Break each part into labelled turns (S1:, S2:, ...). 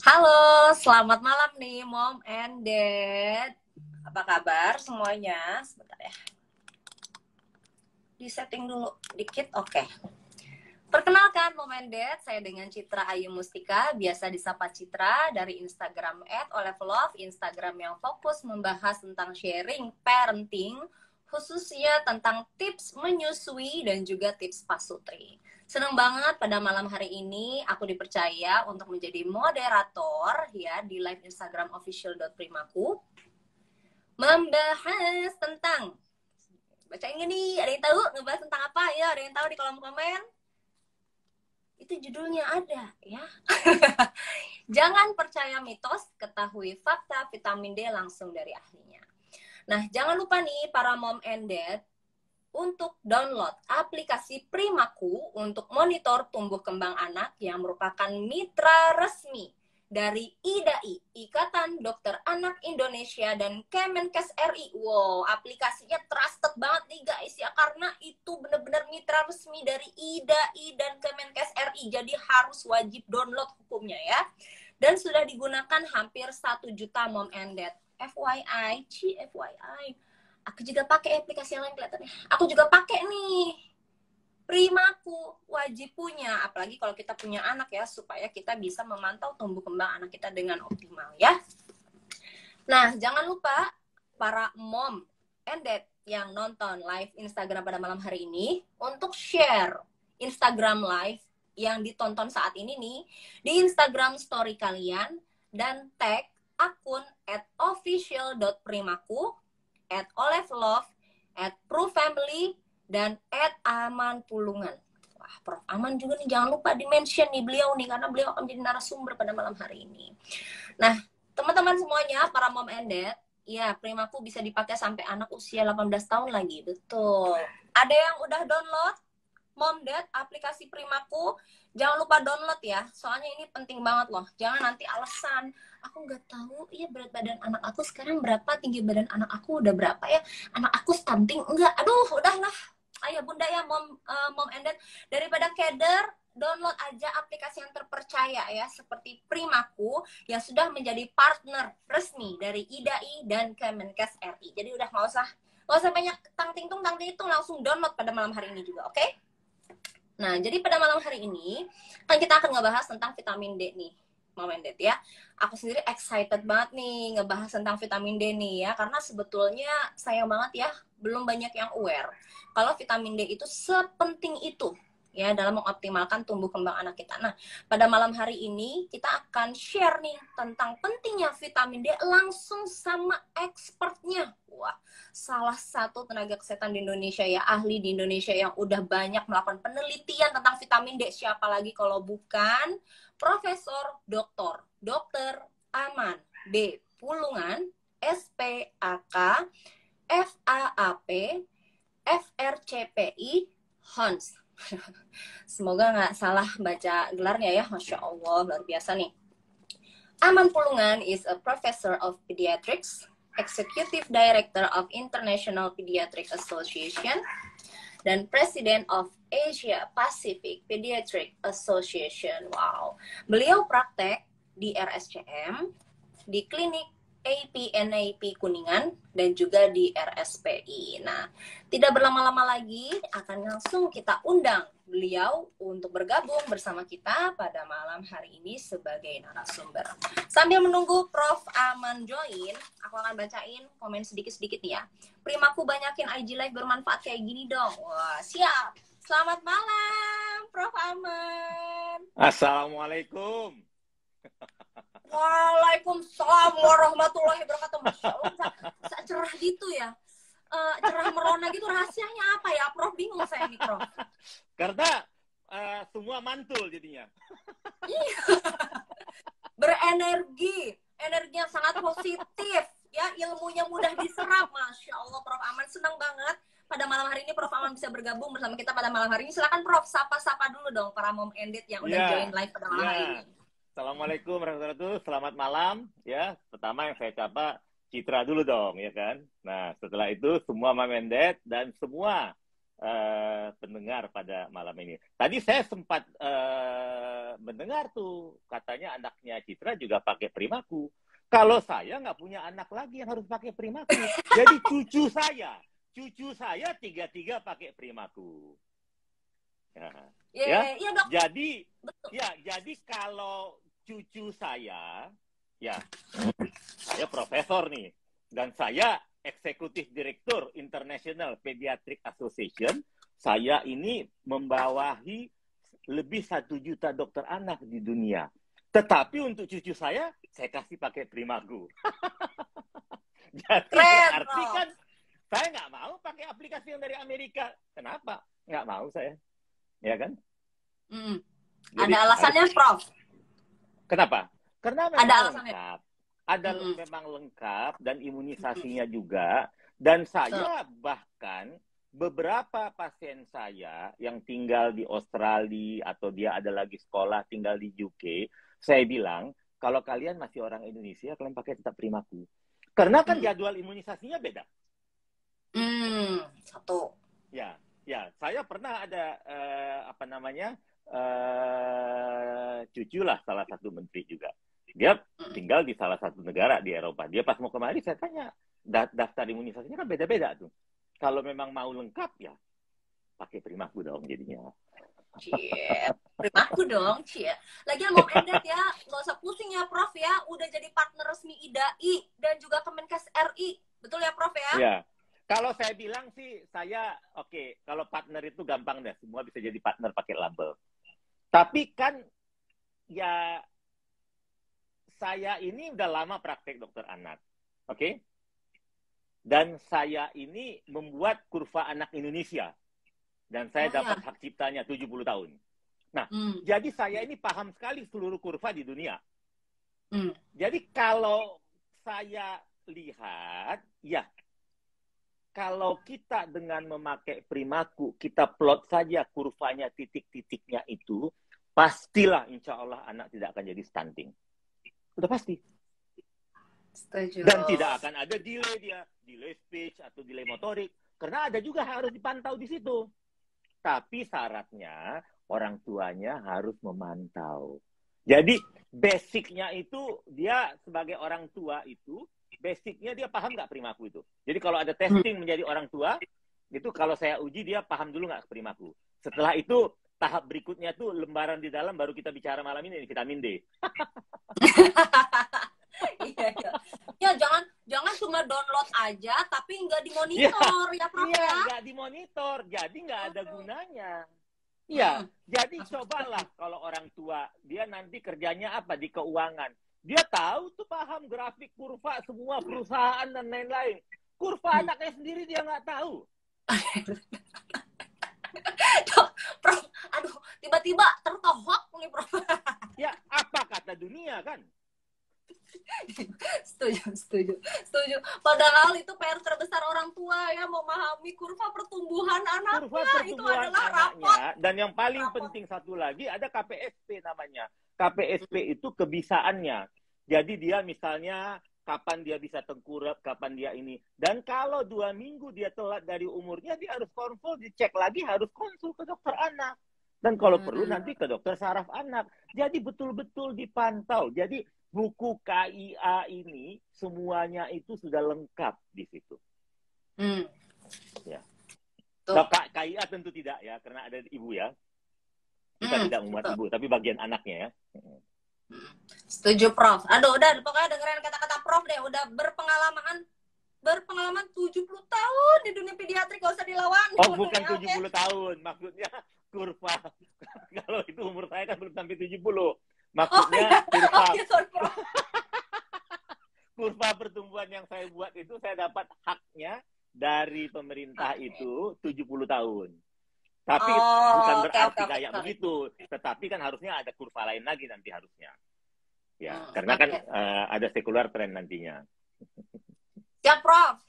S1: Halo, selamat malam nih Mom and Dad. Apa kabar semuanya? Sebentar ya, di setting dulu dikit. Oke. Perkenalkan Mom and Dad, saya dengan Citra Ayu Mustika, biasa disapa Citra dari Instagram @olevlove, Instagram yang fokus membahas tentang sharing parenting, khususnya tentang tips menyusui dan juga tips pasutri. Senang banget pada malam hari ini aku dipercaya untuk menjadi moderator ya di live Instagram official.primaku membahas tentang, bacain gak nih, ada yang tahu ngebahas tentang apa ya? Ada yang tahu di kolom komen? Itu judulnya ada ya. Jangan percaya mitos, ketahui fakta vitamin D langsung dari ahlinya. Nah, jangan lupa nih para mom and dad untuk download aplikasi Primaku untuk monitor tumbuh kembang anak yang merupakan mitra resmi dari IDAI, Ikatan Dokter Anak Indonesia, dan Kemenkes RI. Wow, aplikasinya trusted banget nih guys ya, karena itu benar-benar mitra resmi dari IDAI dan Kemenkes RI. Jadi harus wajib download hukumnya ya. Dan sudah digunakan hampir 1 juta mom and dad. FYI, FYI. Aku juga pakai aplikasi yang lain kelihatannya. Aku juga pakai nih. Primaku wajib punya, apalagi kalau kita punya anak ya, supaya kita bisa memantau tumbuh kembang anak kita dengan optimal ya. Nah, jangan lupa para mom and dad yang nonton live Instagram pada malam hari ini untuk share Instagram live yang ditonton saat ini nih di Instagram story kalian dan tag akun @official.primaku, @olevlove, @prufamily, dan @amanpulungan. Wah, Prof. Aman juga nih, jangan lupa di-mention nih beliau nih, karena beliau akan menjadi narasumber pada malam hari ini. Nah, teman-teman semuanya, para mom and dad, ya, Primaku bisa dipakai sampai anak usia 18 tahun lagi, betul. Ada yang udah download Mom Dad aplikasi Primaku? Jangan lupa download ya, soalnya ini penting banget loh. Jangan nanti alasan, aku nggak tahu ya berat badan anak aku sekarang berapa, tinggi badan anak aku udah berapa ya, anak aku stunting enggak, aduh udahlah. Ayah bunda ya mom and dad, daripada keder, download aja aplikasi yang terpercaya ya, seperti Primaku yang sudah menjadi partner resmi dari IDAI dan Kemenkes RI. Jadi udah nggak usah banyak tang tingtung langsung download pada malam hari ini juga, oke? Nah, jadi pada malam hari ini kan kita akan ngebahas tentang vitamin D nih, Mom and Dad ya. Aku sendiri excited banget nih ngebahas tentang vitamin D nih ya, karena sebetulnya sayang banget ya, belum banyak yang aware kalau vitamin D itu sepenting itu ya dalam mengoptimalkan tumbuh kembang anak kita. Nah, pada malam hari ini kita akan share nih tentang pentingnya vitamin D langsung sama expertnya. Wah, salah satu tenaga kesehatan di Indonesia ya, ahli di Indonesia yang udah banyak melakukan penelitian tentang vitamin D. Siapa lagi kalau bukan Profesor Dokter Aman B. Pulungan, SPAK, FAAP, FRCPI, Hans. Semoga nggak salah baca gelarnya ya, Masya Allah, luar biasa nih. Aman Pulungan is a professor of pediatrics, executive director of International Pediatric Association, dan President of Asia Pacific Pediatric Association. Wow. Beliau praktek di RSCM, di klinik APNAP Kuningan, dan juga di RSPI. Nah, tidak berlama-lama lagi, akan langsung kita undang beliau untuk bergabung bersama kita pada malam hari ini sebagai narasumber. Sambil menunggu Prof. Aman join, aku akan bacain komen sedikit-sedikit nih ya. Primaku banyakin IG live bermanfaat kayak gini dong. Wah, siap. Selamat malam, Prof. Aman.
S2: Assalamualaikum.
S1: Waalaikumsalam warahmatullahi wabarakatuh. Masya Allah, bisa cerah gitu ya. Cerah merona gitu, rahasianya apa ya, Prof? Bingung saya nih, Prof.
S2: Karena semua mantul jadinya.
S1: Iya. Berenergi, energi yang sangat positif, ya, ilmunya mudah diserap. Masya Allah, Prof. Aman, senang banget pada malam hari ini Prof. Aman bisa bergabung bersama kita pada malam hari ini. Silakan Prof, sapa-sapa dulu dong para mom ended yang udah join live pada malam hari ini.
S2: Assalamualaikum warahmatullahi wabarakatuh. Selamat malam ya. Pertama yang saya sapa Citra dulu dong ya kan. Nah setelah itu semua mom and dad dan semua pendengar pada malam ini. Tadi saya sempat mendengar tuh katanya anaknya Citra juga pakai Primaku. Kalau saya nggak punya anak lagi yang harus pakai Primaku. Jadi cucu saya tiga-tiga pakai Primaku. Ya,
S1: Iya dok.
S2: jadi kalau cucu saya, ya, saya profesor nih, dan saya eksekutif direktur International Pediatric Association. Saya ini membawahi lebih 1 juta dokter anak di dunia. Tetapi untuk cucu saya kasih pakai Primaku. Jadi berarti kan saya nggak mau pakai aplikasi yang dari Amerika. Kenapa? Nggak mau saya. Ya kan?
S1: Jadi, ada alasannya, Prof?
S2: Kenapa? Karena memang
S1: ada alasannya.
S2: Lengkap. Memang lengkap dan imunisasinya juga. Dan saya bahkan beberapa pasien saya yang tinggal di Australia atau dia ada lagi sekolah tinggal di UK, saya bilang, kalau kalian masih orang Indonesia, kalian pakai tetap Primaku. Karena kan jadwal imunisasinya beda.
S1: Satu.
S2: Ya, saya pernah ada cucu lah salah satu menteri juga. Dia tinggal di salah satu negara di Eropa. Dia pas mau kemari saya tanya, daftar imunisasinya kan beda-beda tuh. Kalau memang mau lengkap ya pakai Primaku dong jadinya.
S1: Primaku dong, Lagian mau edet ya, nggak usah pusing ya Prof ya. Udah jadi partner resmi IDAI dan juga Kemenkes RI. Betul ya Prof ya?
S2: Iya. Kalau saya bilang sih, kalau partner itu gampang deh. Semua bisa jadi partner pakai label. Tapi kan, ya, saya ini udah lama praktek dokter anak. Oke? Dan saya ini membuat kurva anak Indonesia. Dan saya dapat hak ciptanya 70 tahun. Nah, jadi saya ini paham sekali seluruh kurva di dunia. Jadi kalau saya lihat, ya, kalau kita dengan memakai Primaku, kita plot saja kurvanya, titik-titiknya itu, pastilah insya Allah anak tidak akan jadi stunting. Udah pasti.
S1: Setuju.
S2: Dan tidak akan ada delay speech atau delay motorik. Karena ada juga harus dipantau di situ. Tapi syaratnya orang tuanya harus memantau. Jadi basicnya itu dia sebagai orang tua itu, basicnya dia paham nggak Primaku itu. Jadi kalau ada testing menjadi orang tua, itu kalau saya uji dia paham dulu nggak Primaku. Setelah itu tahap berikutnya tuh lembaran di dalam baru kita bicara malam ini vitamin D.
S1: Ya jangan cuma download aja tapi nggak dimonitor ya Prof ya.
S2: Nggak dimonitor, jadi nggak ada gunanya. Iya, jadi cobalah kalau orang tua dia nanti kerjanya apa di keuangan. Dia tahu tuh paham grafik kurva semua perusahaan dan lain-lain. Kurva anaknya sendiri dia nggak tahu.
S1: Prof, aduh, tiba-tiba tertohok nih Prof.
S2: Ya, apa kata dunia kan?
S1: Setuju. Padahal itu PR terbesar orang tua ya, memahami kurva pertumbuhan anaknya. Itu adalah rapot.
S2: Dan yang paling penting satu lagi ada KPSP namanya. KPSP itu kebisaannya. Jadi dia misalnya kapan dia bisa tengkurap, kapan dia ini. Dan kalau 2 minggu dia telat dari umurnya, dia harus konsul, dicek lagi, harus konsul ke dokter anak. Dan kalau perlu nanti ke dokter saraf anak. Jadi betul-betul dipantau. Jadi buku KIA ini semuanya itu sudah lengkap di situ. Ya. Nah, KIA tentu tidak ya, karena ada ibu ya. Kita tidak memuat ibu, tapi bagian anaknya ya.
S1: Setuju Prof. Aduh, udah pokoknya dengerin kata-kata Prof deh. Udah berpengalaman 70 tahun di dunia pediatrik, gak usah dilawan.
S2: Oh, bukan 70 tahun. Maksudnya kurva. Kalau itu umur saya kan belum sampai 70. Maksudnya kurva pertumbuhan yang saya buat itu saya dapat haknya dari pemerintah itu 70 tahun. Tapi bukan berarti kayak begitu. Tetapi kan harusnya ada kurva lain lagi nanti harusnya. Ya, karena kan ada sekular trend nantinya.
S1: Siap Prof.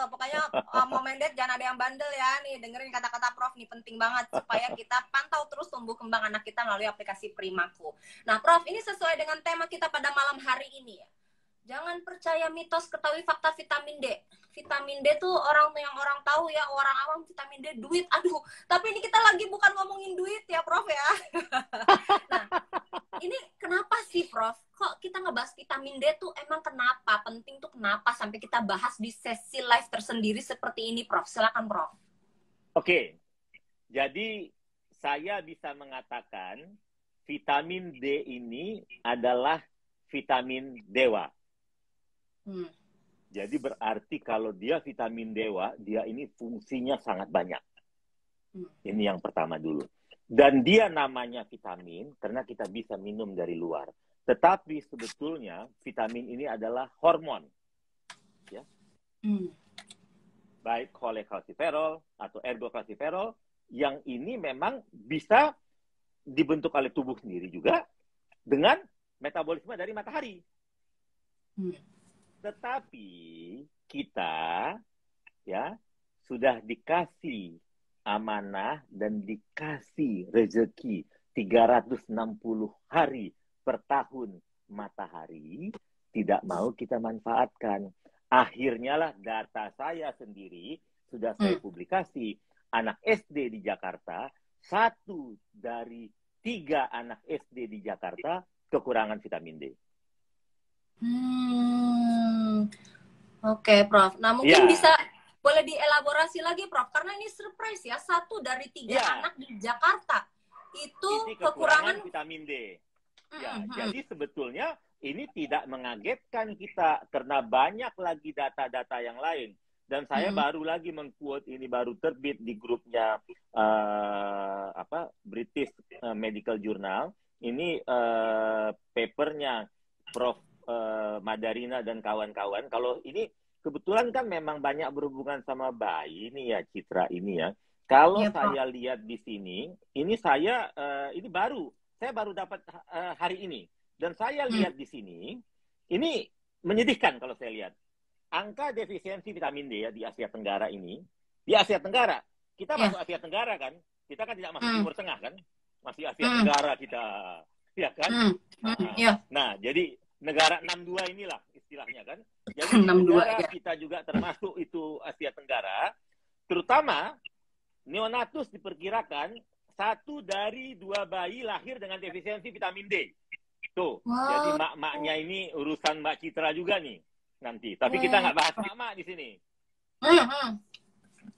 S1: Pokoknya Momendet jangan ada yang bandel ya. Nih dengerin kata-kata Prof nih, penting banget supaya kita pantau terus tumbuh kembang anak kita melalui aplikasi Primaku. Nah Prof, ini sesuai dengan tema kita pada malam hari ini ya. Jangan percaya mitos, ketahui fakta vitamin D. vitamin D tuh orang tahu ya, orang awam vitamin D duit. Aduh, tapi ini kita lagi bukan ngomongin duit ya, Prof ya. Nah, ini kenapa sih, Prof? Kok kita ngebahas vitamin D tuh emang kenapa? Penting tuh kenapa sampai kita bahas di sesi live tersendiri seperti ini, Prof? Silakan, Prof.
S2: Oke. Jadi saya bisa mengatakan vitamin D ini adalah vitamin dewa. Jadi berarti kalau dia vitamin dewa, dia ini fungsinya sangat banyak. Ini yang pertama dulu. Dan dia namanya vitamin karena kita bisa minum dari luar. Tetapi sebetulnya vitamin ini adalah hormon. Ya. Baik cholecalciferol atau ergocalciferol yang ini memang bisa dibentuk oleh tubuh sendiri juga dengan metabolisme dari matahari. Tetapi kita ya sudah dikasih amanah dan dikasih rezeki 360 hari per tahun matahari, tidak mau kita manfaatkan. Akhirnya lah data saya sendiri sudah saya publikasi. Anak SD di Jakarta, 1 dari 3 anak SD di Jakarta kekurangan vitamin D.
S1: Oke, Prof. Nah, mungkin bisa boleh dielaborasi lagi, Prof. Karena ini surprise ya, 1 dari 3 anak di Jakarta itu kekurangan
S2: vitamin D. Ya, jadi sebetulnya ini tidak mengagetkan kita karena banyak lagi data-data yang lain. Dan saya baru lagi meng-quote, ini baru terbit di grupnya British Medical Journal. Ini papernya Prof. Madarina dan kawan-kawan. Kalau ini kebetulan kan memang banyak berhubungan sama bayi ini ya, Citra ini ya. Kalau saya lihat di sini, ini saya ini saya baru dapat hari ini. Dan saya lihat di sini, ini menyedihkan kalau saya lihat. Angka defisiensi vitamin D ya di Asia Tenggara ini, di Asia Tenggara, kita masuk Asia Tenggara kan, kita kan tidak masuk Timur Tengah kan, masih Asia Tenggara kita, ya kan? Nah, jadi negara 62 inilah istilahnya kan. Jadi 62, negara kita juga termasuk itu Asia Tenggara, terutama neonatus diperkirakan 1 dari 2 bayi lahir dengan defisiensi vitamin D. Tuh, jadi mak-maknya ini urusan Mbak Citra juga nih nanti. Tapi kita nggak bahas mak-mak di sini.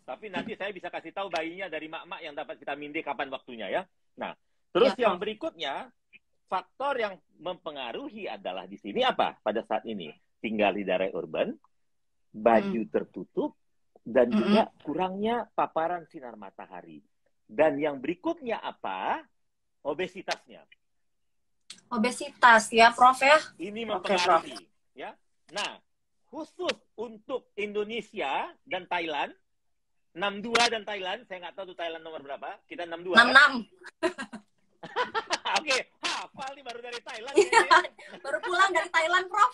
S2: Tapi nanti saya bisa kasih tahu bayinya dari mak-mak yang dapat vitamin D kapan waktunya ya. Nah, terus yang berikutnya, faktor yang mempengaruhi adalah di sini apa? Pada saat ini tinggal di daerah urban, baju tertutup, dan juga kurangnya paparan sinar matahari. Dan yang berikutnya apa? Obesitasnya.
S1: Obesitas ya, Prof ya.
S2: Ini mempengaruhi, ya. Nah, khusus untuk Indonesia dan Thailand, 62 dan Thailand, saya nggak tahu tuh Thailand nomor berapa. Kita 62.
S1: 66.
S2: Oke, hafal nih baru dari Thailand.
S1: Baru pulang dari Thailand, Prof.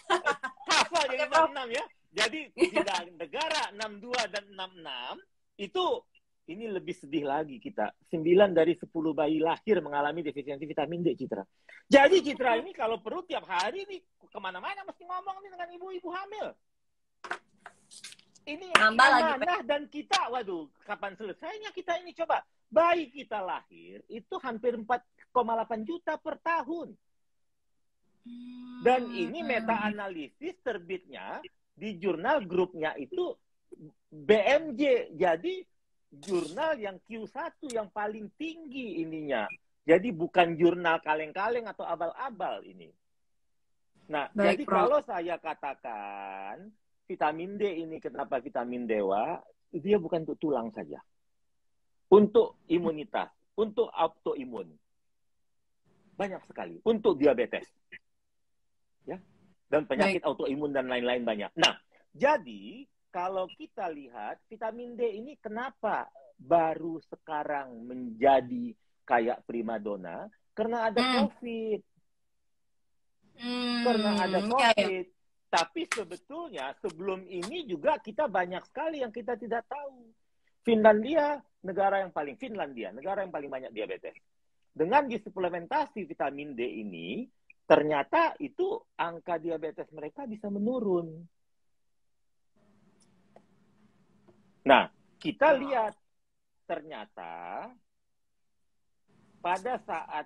S2: Hafal jadi 66 ya. Jadi di negara 62 dan 66 itu ini lebih sedih lagi kita. 9 dari 10 bayi lahir mengalami defisiensi vitamin D, Citra. Jadi Citra ini kalau perlu tiap hari nih kemana-mana mesti ngomong nih dengan ibu-ibu hamil. Ini amanah dan kita, waduh, kapan selesainya kita ini coba. Bayi kita lahir itu hampir 4,8 juta per tahun. Dan ini meta-analisis terbitnya di jurnal grupnya itu BMJ. Jadi jurnal yang Q1 yang paling tinggi ininya. Jadi bukan jurnal kaleng-kaleng atau abal-abal ini. Nah, jadi kalau saya katakan vitamin D ini kenapa vitamin dewa, dia bukan untuk tulang saja. Untuk imunitas, untuk autoimun. Banyak sekali. Untuk diabetes. Ya. Dan penyakit autoimun dan lain-lain banyak. Nah, jadi kalau kita lihat vitamin D ini kenapa baru sekarang menjadi kayak primadona? Karena ada COVID. Karena ada COVID. Tapi sebetulnya sebelum ini juga kita banyak sekali yang kita tidak tahu. Finlandia, negara yang paling banyak diabetes. Dengan disuplementasi vitamin D ini, ternyata itu angka diabetes mereka bisa menurun. Nah, kita lihat ternyata pada saat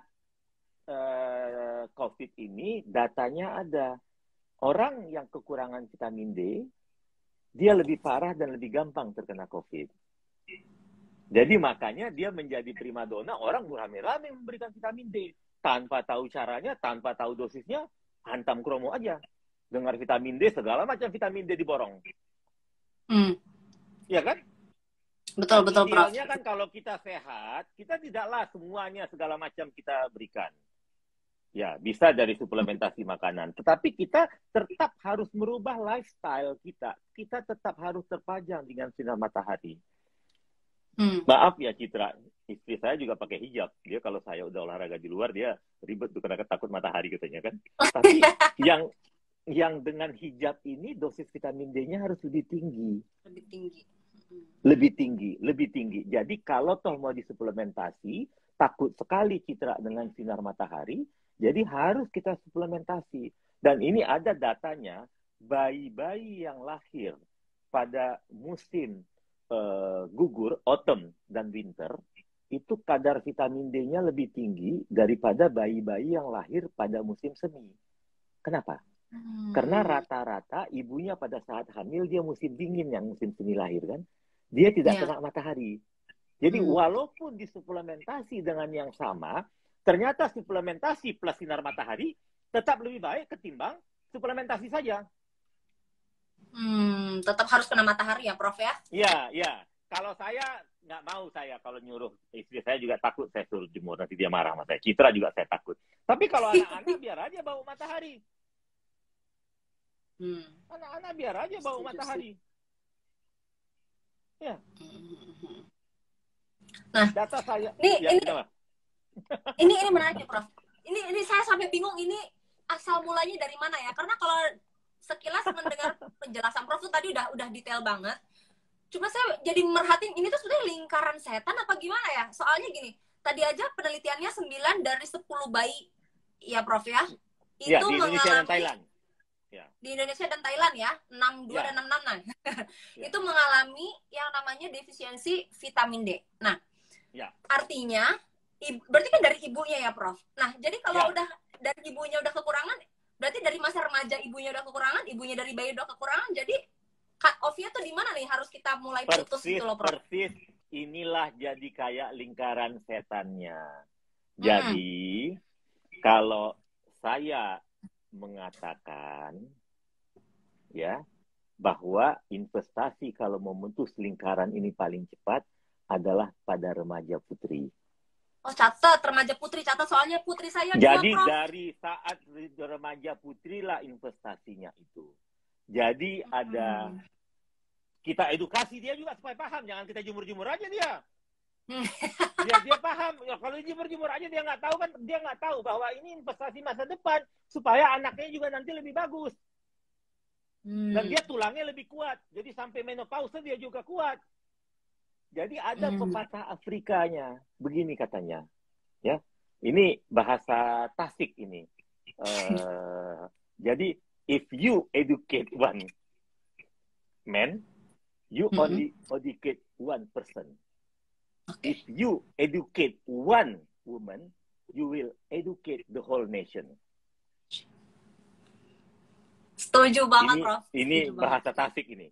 S2: COVID ini datanya ada. Orang yang kekurangan vitamin D, dia lebih parah dan lebih gampang terkena COVID. Jadi makanya dia menjadi primadona, orang beramai-ramai memberikan vitamin D. Tanpa tahu caranya, tanpa tahu dosisnya, hantam kromo aja. Dengar vitamin D, segala macam vitamin D diborong. Ya kan?
S1: Betul, betul, Prof.
S2: Idealnya kan kalau kita sehat, kita tidaklah semuanya segala macam kita berikan. Ya, bisa dari suplementasi makanan. Tetapi kita tetap harus merubah lifestyle kita. Kita tetap harus terpajang dengan sinar matahari. Maaf ya Citra, istri saya juga pakai hijab. Dia kalau saya udah olahraga di luar, dia ribet tuh karena takut matahari katanya kan. Tapi yang dengan hijab ini dosis vitamin D-nya harus lebih tinggi. Lebih tinggi. Jadi kalau toh mau disuplementasi, takut sekali Citra dengan sinar matahari, jadi harus kita suplementasi. Dan ini ada datanya, bayi-bayi yang lahir pada musim gugur, autumn dan winter, itu kadar vitamin D-nya lebih tinggi daripada bayi-bayi yang lahir pada musim semi. Kenapa? Karena rata-rata ibunya pada saat hamil, dia musim dingin yang musim semi lahir kan. Dia tidak kena matahari. Jadi walaupun disuplementasi dengan yang sama, ternyata suplementasi plus sinar matahari tetap lebih baik ketimbang suplementasi saja.
S1: Tetap harus kena matahari ya, Prof ya?
S2: Iya. Kalau saya nggak mau, saya kalau nyuruh istri saya juga takut saya suruh jemur, nanti dia marah sama saya. Citra juga saya takut. Tapi kalau anak-anak biar aja bau matahari. Anak-anak biar aja bau matahari. Ya.
S1: Nah,
S2: data saya.
S1: Ini menarik ya, Prof. Ini saya sampai bingung ini asal mulanya dari mana ya? Karena kalau sekilas mendengar penjelasan Prof tuh tadi udah detail banget. Cuma saya jadi merhatiin ini tuh sebenarnya lingkaran setan apa gimana ya? Soalnya gini, tadi aja penelitiannya 9 dari 10 bayi ya, Prof ya. Itu
S2: di Indonesia dan Thailand.
S1: Di Indonesia dan Thailand ya, 62 dan 66. Itu mengalami yang namanya defisiensi vitamin D. Nah, artinya berarti kan dari ibunya ya, Prof. Nah, jadi kalau udah dari ibunya udah kekurangan, berarti dari masa remaja ibunya udah kekurangan, ibunya dari bayi udah kekurangan, jadi cut off-nya tuh di mana nih harus kita mulai putus gitu loh, Prof.
S2: Persis, inilah jadi kayak lingkaran setannya. Jadi, kalau saya mengatakan ya bahwa investasi kalau memutus lingkaran ini paling cepat adalah pada remaja putri.
S1: Oh, catat remaja putri, catat soalnya putri saya
S2: jadi
S1: juga, Prof.
S2: Dari saat remaja putri lah investasinya itu. Jadi ada kita edukasi dia juga supaya paham, jangan kita jemur-jemur aja dia. Dia paham. Ya, kalau jemur-jemur aja dia nggak tahu kan, dia nggak tahu bahwa ini investasi masa depan supaya anaknya juga nanti lebih bagus. Dan dia tulangnya lebih kuat. Jadi sampai menopause dia juga kuat. Jadi ada pepatah Afrikanya, begini katanya, ya. Ini bahasa Tasik ini. Jadi if you educate one man, you only educate one person. If you educate one woman, you will educate the whole nation.
S1: Setuju banget, Prof.
S2: Ini bahasa Tasik ini.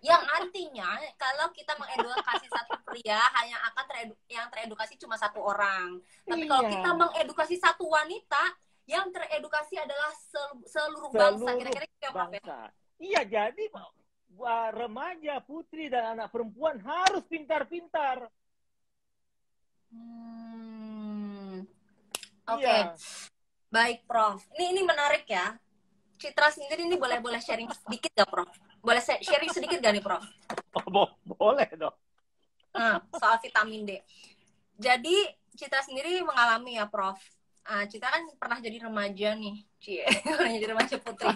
S1: Yang artinya kalau kita mengedukasi satu pria hanya akan yang teredukasi cuma satu orang. Tapi kalau kita mengedukasi satu wanita, yang teredukasi adalah seluruh bangsa. Kira-kira gitu ya, Prof ya?
S2: Iya, jadi remaja, putri dan anak perempuan harus pintar-pintar.
S1: Oke. Baik, Prof. Ini menarik ya. Citra sendiri ini boleh sharing sedikit gak, Prof? Boleh sharing sedikit gak nih, Prof?
S2: Oh, boleh dong.
S1: Soal vitamin D. Jadi, Citra sendiri mengalami ya, Prof. Citra kan pernah jadi remaja nih. Pernah jadi remaja putri.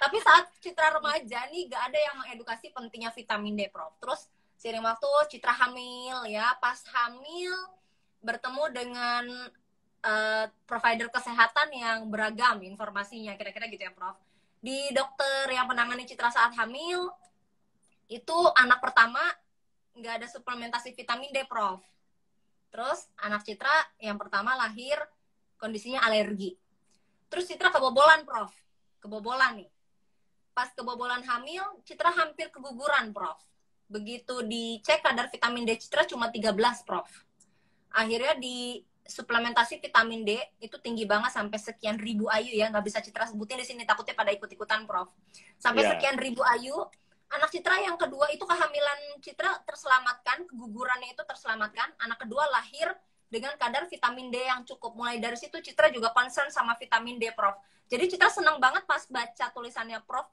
S1: Tapi saat Citra remaja nih, gak ada yang mengedukasi pentingnya vitamin D, Prof. Terus, seiring waktu, Citra hamil ya. Pas hamil, bertemu dengan provider kesehatan yang beragam informasinya, kira-kira gitu ya, Prof. di dokter yang menangani Citra saat hamil, itu anak pertama nggak ada suplementasi vitamin D, Prof. Terus anak Citra yang pertama lahir kondisinya alergi. Terus Citra kebobolan, Prof. Kebobolan nih. Pas kebobolan hamil, Citra hampir keguguran, Prof. Begitu dicek kadar vitamin D Citra cuma 13, Prof. Akhirnya di suplementasi vitamin D itu tinggi banget sampai sekian ribu IU ya, nggak bisa Citra sebutin di sini takutnya pada ikut-ikutan, Prof. Sampai sekian ribu IU. Anak Citra yang kedua itu kehamilan Citra terselamatkan, kegugurannya itu terselamatkan. Anak kedua lahir dengan kadar vitamin D yang cukup. Mulai dari situ Citra juga concern sama vitamin D, Prof. Jadi Citra senang banget pas baca tulisannya Prof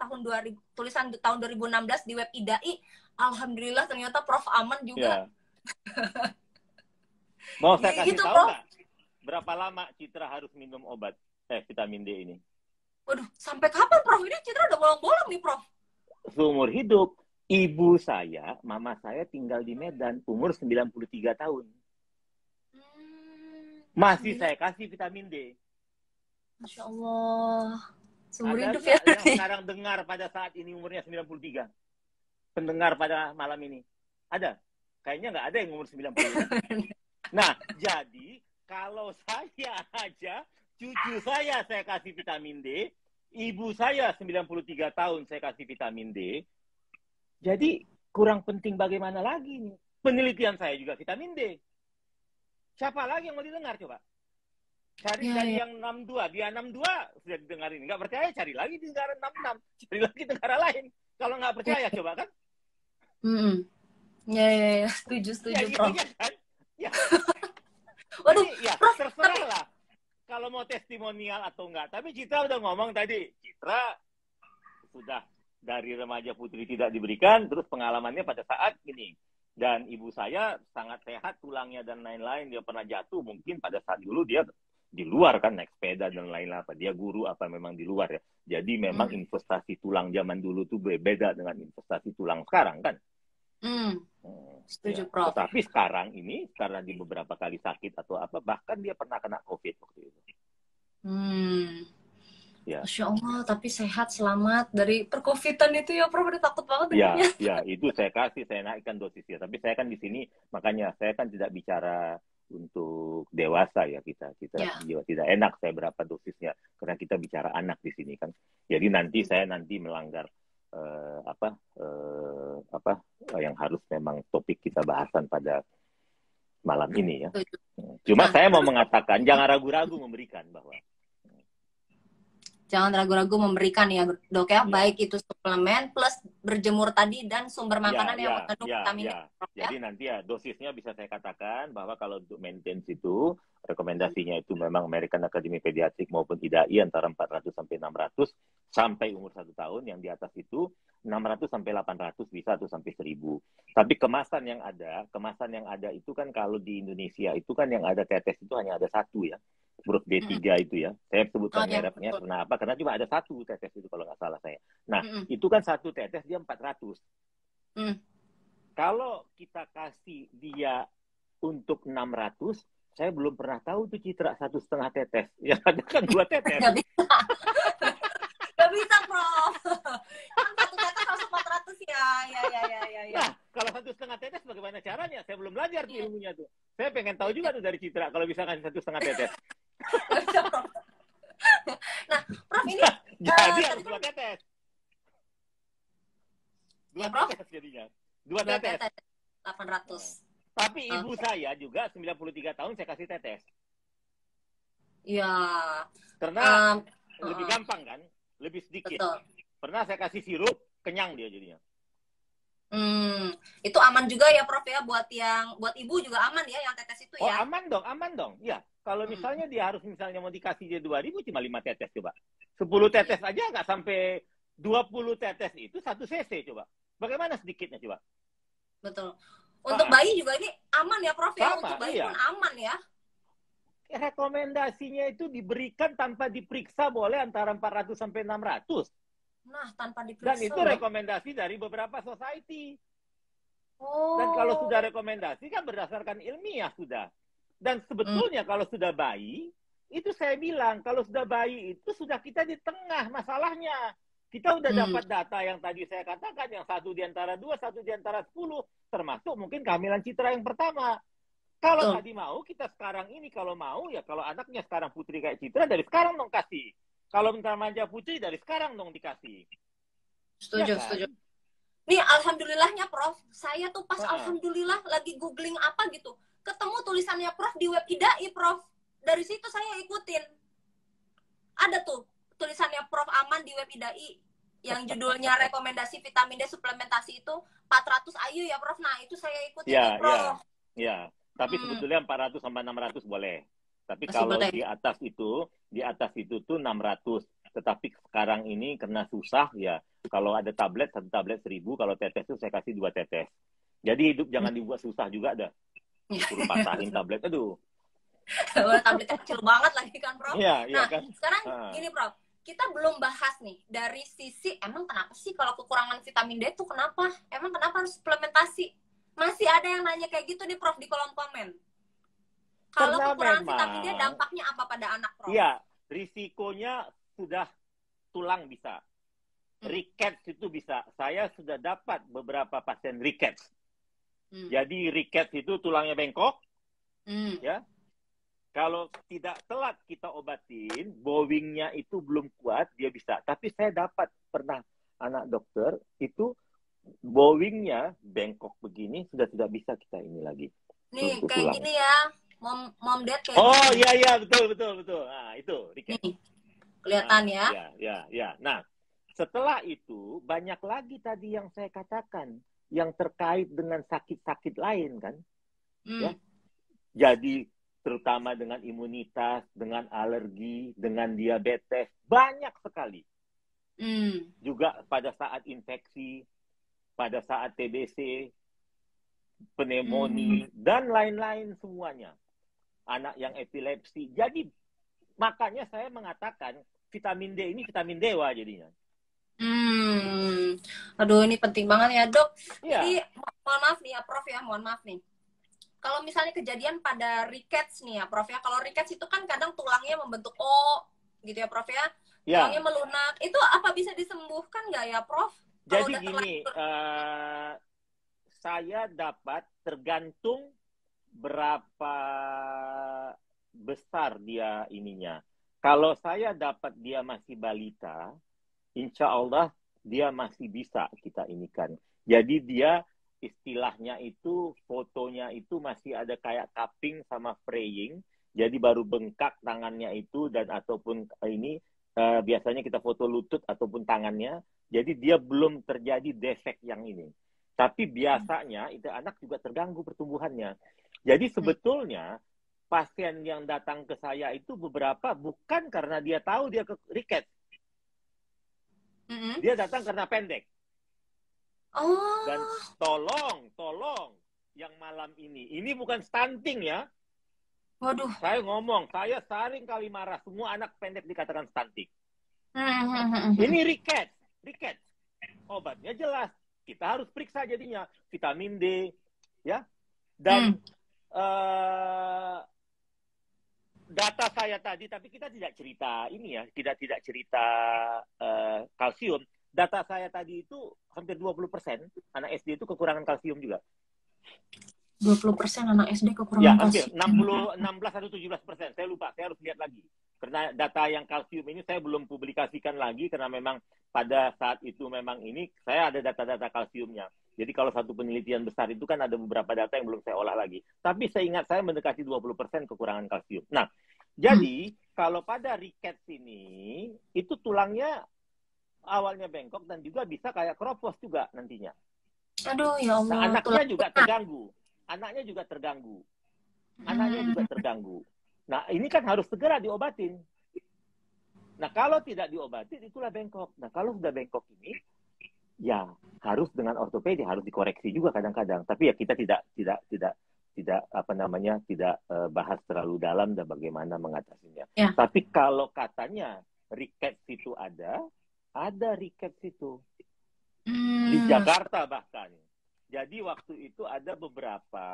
S1: tulisan tahun 2016 di web IDAI. Alhamdulillah ternyata Prof aman juga.
S2: Mau saya kasih
S1: gitu,
S2: tahu nggak berapa lama Citra harus minum obat vitamin D ini?
S1: Waduh, sampai kapan, Prof? Ini Citra udah bolong-bolong nih, Prof.
S2: Seumur hidup. Ibu saya, mama saya tinggal di Medan, umur 93 tahun. Masih saya kasih vitamin D.
S1: Masya Allah. Seumur
S2: Ada
S1: hidup ya.
S2: yang sekarang dengar pada saat ini umurnya 93? Pendengar pada malam ini? Ada? Kayaknya nggak ada yang umur 93. Nah, jadi kalau saya aja, cucu saya kasih vitamin D, ibu saya 93 tahun saya kasih vitamin D, jadi kurang penting bagaimana lagi nih? Penelitian saya juga vitamin D. Siapa lagi yang mau didengar coba? Cari yang 62, dia 62 sudah didengarin. Nggak percaya, cari lagi di negara 66, cari lagi di negara lain. Kalau nggak percaya coba kan?
S1: Ya, setuju, Prof.
S2: Gitu, kan? Ya.
S1: Waduh,
S2: jadi, ya
S1: Prof,
S2: terserah lah kalau mau testimonial atau enggak. Tapi Citra udah ngomong tadi, Citra sudah dari remaja putri tidak diberikan, terus pengalamannya pada saat ini. Dan ibu saya sangat sehat tulangnya dan lain-lain, dia pernah jatuh mungkin pada saat dulu dia di luar kan, naik sepeda dan lain-lain, apa dia guru apa memang di luar ya. Jadi memang investasi tulang zaman dulu tuh beda dengan investasi tulang sekarang kan.
S1: Setuju,
S2: ya.
S1: Prof.
S2: Tetapi sekarang ini, karena di beberapa kali sakit atau apa, bahkan dia pernah kena COVID waktu itu.
S1: Ya. Masya Allah, tapi sehat, selamat dari percovidan itu ya, Prof. Udah takut banget dengannya.
S2: Ya, itu saya naikkan dosisnya. Tapi saya kan di sini, makanya saya kan tidak bicara untuk dewasa ya kita tidak enak saya berapa dosisnya karena kita bicara anak di sini kan. Jadi saya nanti melanggar yang harus memang topik kita bahasan pada malam ini ya. Cuma saya mau mengatakan jangan ragu-ragu memberikan bahwa
S1: jangan ragu-ragu memberikan ya, Dok ya, baik itu suplemen plus berjemur tadi dan sumber makanan yang mengandung vitamin D.
S2: Jadi nanti ya dosisnya bisa saya katakan bahwa kalau untuk maintenance itu rekomendasinya itu memang American Academy Pediatric maupun IDAI antara 400 sampai 600 sampai umur 1 tahun, yang di atas itu 600 sampai 800 bisa tuh sampai 1000. Tapi kemasan yang ada itu kan kalau di Indonesia itu kan yang ada tetes itu hanya ada satu ya. Huruf D3 itu ya. Saya sebutkan mereknya karena apa? Karena cuma ada satu tetes itu kalau nggak salah saya. Nah, itu kan satu tetes dia 400. Kalau kita kasih dia untuk 600, saya belum pernah tahu tuh Citra 1,5 tetes. Yang ada kan 2 tetes.
S1: Nggak bisa. Nggak bisa, Prof. Kan 1 tetes harus 400 ya.
S2: Nah, kalau 1,5 tetes bagaimana caranya? Saya belum belajar tuh ilmunya tuh. Saya pengen tahu juga tuh dari Citra kalau bisa kasih 1,5 tetes.
S1: Nah, Prof ini
S2: jadi harus 2 tetes. 2 tetes jadinya. 2 tetes.
S1: 800.
S2: Tapi ibu saya juga 93 tahun saya kasih tetes.
S1: Iya.
S2: Karena lebih gampang kan, lebih sedikit.
S1: Betul.
S2: Pernah saya kasih sirup, kenyang dia jadinya.
S1: Itu aman juga ya, Prof ya, buat ibu juga aman ya yang tetes itu ya.
S2: Oh, aman dong. Ya, kalau misalnya dia harus mau dikasih dia 2.000 cuma 5 tetes coba. 10 tetes aja nggak sampai 20 tetes itu 1 cc coba. Bagaimana sedikitnya coba?
S1: Betul. Untuk bayi juga ini aman ya, Prof ya. Untuk bayi pun aman ya.
S2: Rekomendasinya itu diberikan tanpa diperiksa boleh antara 400 sampai 600.
S1: Nah, tanpa diperiksa.
S2: Dan itu rekomendasi dari beberapa society. Dan kalau sudah rekomendasi kan berdasarkan ilmiah sudah. Dan sebetulnya kalau sudah bayi, itu saya bilang, kalau sudah bayi itu sudah kita di tengah masalahnya. Kita udah dapat data yang tadi saya katakan, yang 1 di antara 2, 1 di antara 10, termasuk mungkin kehamilan Citra yang pertama. Kalau tadi mau, kita sekarang ini kalau mau, ya kalau anaknya sekarang putri kayak Citra, dari sekarang dong kasih. Kalau minta manja putri, dari sekarang dong dikasih.
S1: Setuju,
S2: Ya kan?
S1: setuju. Nih, alhamdulillahnya Prof, saya tuh pas alhamdulillah lagi googling apa gitu, ketemu tulisannya Prof di web IDAI, Prof. Dari situ saya ikutin. Ada tuh tulisannya Prof Aman di web IDAI yang judulnya rekomendasi vitamin D suplementasi itu 400 IU ya Prof. Nah, itu saya ikutin
S2: ya,
S1: nih, Prof.
S2: Ya. Tapi sebetulnya 400 sampai 600 boleh. Tapi
S1: Masih
S2: kalau
S1: boleh.
S2: di atas itu tuh 600. Tetapi sekarang ini karena susah ya, kalau ada tablet, 1 tablet 1000, kalau tetes tuh saya kasih 2 tetes. Jadi hidup jangan dibuat susah juga dah. Suruh patahin tablet, aduh.
S1: Tabletnya kecil banget lagi kan, Prof.
S2: Iya
S1: Nah,
S2: kan?
S1: sekarang gini, Prof. Kita belum bahas nih dari sisi emang kenapa sih kalau kekurangan vitamin D itu kenapa? Emang kenapa harus suplementasi? Masih ada yang nanya kayak gitu nih, Prof, di kolom komen. Kalau
S2: Karena
S1: kekurangan
S2: memang,
S1: vitamin D dampaknya apa pada anak, Prof?
S2: Iya, risikonya sudah tulang bisa. Rickets itu bisa. Saya sudah dapat beberapa pasien rickets. Jadi rickets itu tulangnya bengkok. Ya. Kalau tidak telat kita obatin, bowingnya itu belum kuat, dia bisa. Tapi saya dapat pernah anak dokter itu bowingnya bengkok begini, sudah tidak bisa kita ini lagi.
S1: Nih, kayak
S2: tulang.
S1: gini ya. Mom dad kayak
S2: oh,
S1: gini.
S2: iya, betul. Nah, itu rickets.
S1: Nih, kelihatan ya.
S2: Ya. Nah, setelah itu banyak lagi tadi yang saya katakan yang terkait dengan sakit-sakit lain kan. Ya. Jadi terutama dengan imunitas, dengan alergi, dengan diabetes, banyak sekali. Juga pada saat infeksi, pada saat TBC, pneumonia, dan lain-lain semuanya. Anak yang epilepsi. Jadi makanya saya mengatakan vitamin D ini vitamin dewa jadinya.
S1: Aduh, ini penting banget ya, Dok.
S2: Ya.
S1: Jadi mohon maaf nih ya, Prof ya, mohon maaf nih. Kalau misalnya kejadian pada rickets nih ya, Prof ya. Kalau rickets itu kan kadang tulangnya membentuk O gitu ya, Prof ya. Tulangnya melunak. Itu apa bisa disembuhkan nggak ya, Prof?
S2: Jadi gini, saya dapat tergantung berapa besar dia ininya. Kalau saya dapat dia masih balita, insya Allah dia masih bisa kita inikan. Jadi dia istilahnya itu fotonya itu masih ada kayak cupping sama fraying, jadi baru bengkak tangannya itu dan ataupun ini biasanya kita foto lutut ataupun tangannya, jadi dia belum terjadi defek yang ini. Tapi biasanya itu anak juga terganggu pertumbuhannya. Jadi sebetulnya pasien yang datang ke saya itu beberapa bukan karena dia tahu dia ke rickets. Dia datang karena pendek. Dan tolong yang malam ini bukan stunting ya.
S1: Waduh.
S2: Saya ngomong, saya sering kali marah semua anak pendek dikatakan stunting. Ini rickets. Obatnya jelas. Kita harus periksa jadinya vitamin D, ya. Dan data saya tadi, tapi kita tidak cerita ini ya, tidak cerita kalsium. Data saya tadi itu hampir 20% anak SD itu kekurangan kalsium juga.
S1: 20% anak SD kekurangan
S2: kalsium. Ya, hampir 16 atau 17%. Saya lupa, saya harus lihat lagi. Karena data yang kalsium ini saya belum publikasikan lagi karena memang pada saat itu memang ini saya ada data-data kalsiumnya. Jadi kalau satu penelitian besar itu kan ada beberapa data yang belum saya olah lagi. Tapi saya ingat saya mendekati 20% kekurangan kalsium. Nah, jadi kalau pada rickets ini, itu tulangnya awalnya bengkok dan juga bisa kayak keropos juga nantinya.
S1: Aduh, ya Allah.
S2: Nah, anaknya juga terganggu. Anaknya juga terganggu. Nah, ini kan harus segera diobatin. Nah, kalau tidak diobatin, itulah bengkok. Nah, kalau sudah bengkok ini, ya harus dengan ortopedi, harus dikoreksi juga kadang-kadang. Tapi ya kita tidak bahas terlalu dalam dan bagaimana mengatasinya. Ya. Tapi kalau katanya rickets itu ada rickets itu. Di Jakarta bahkan. Jadi waktu itu ada beberapa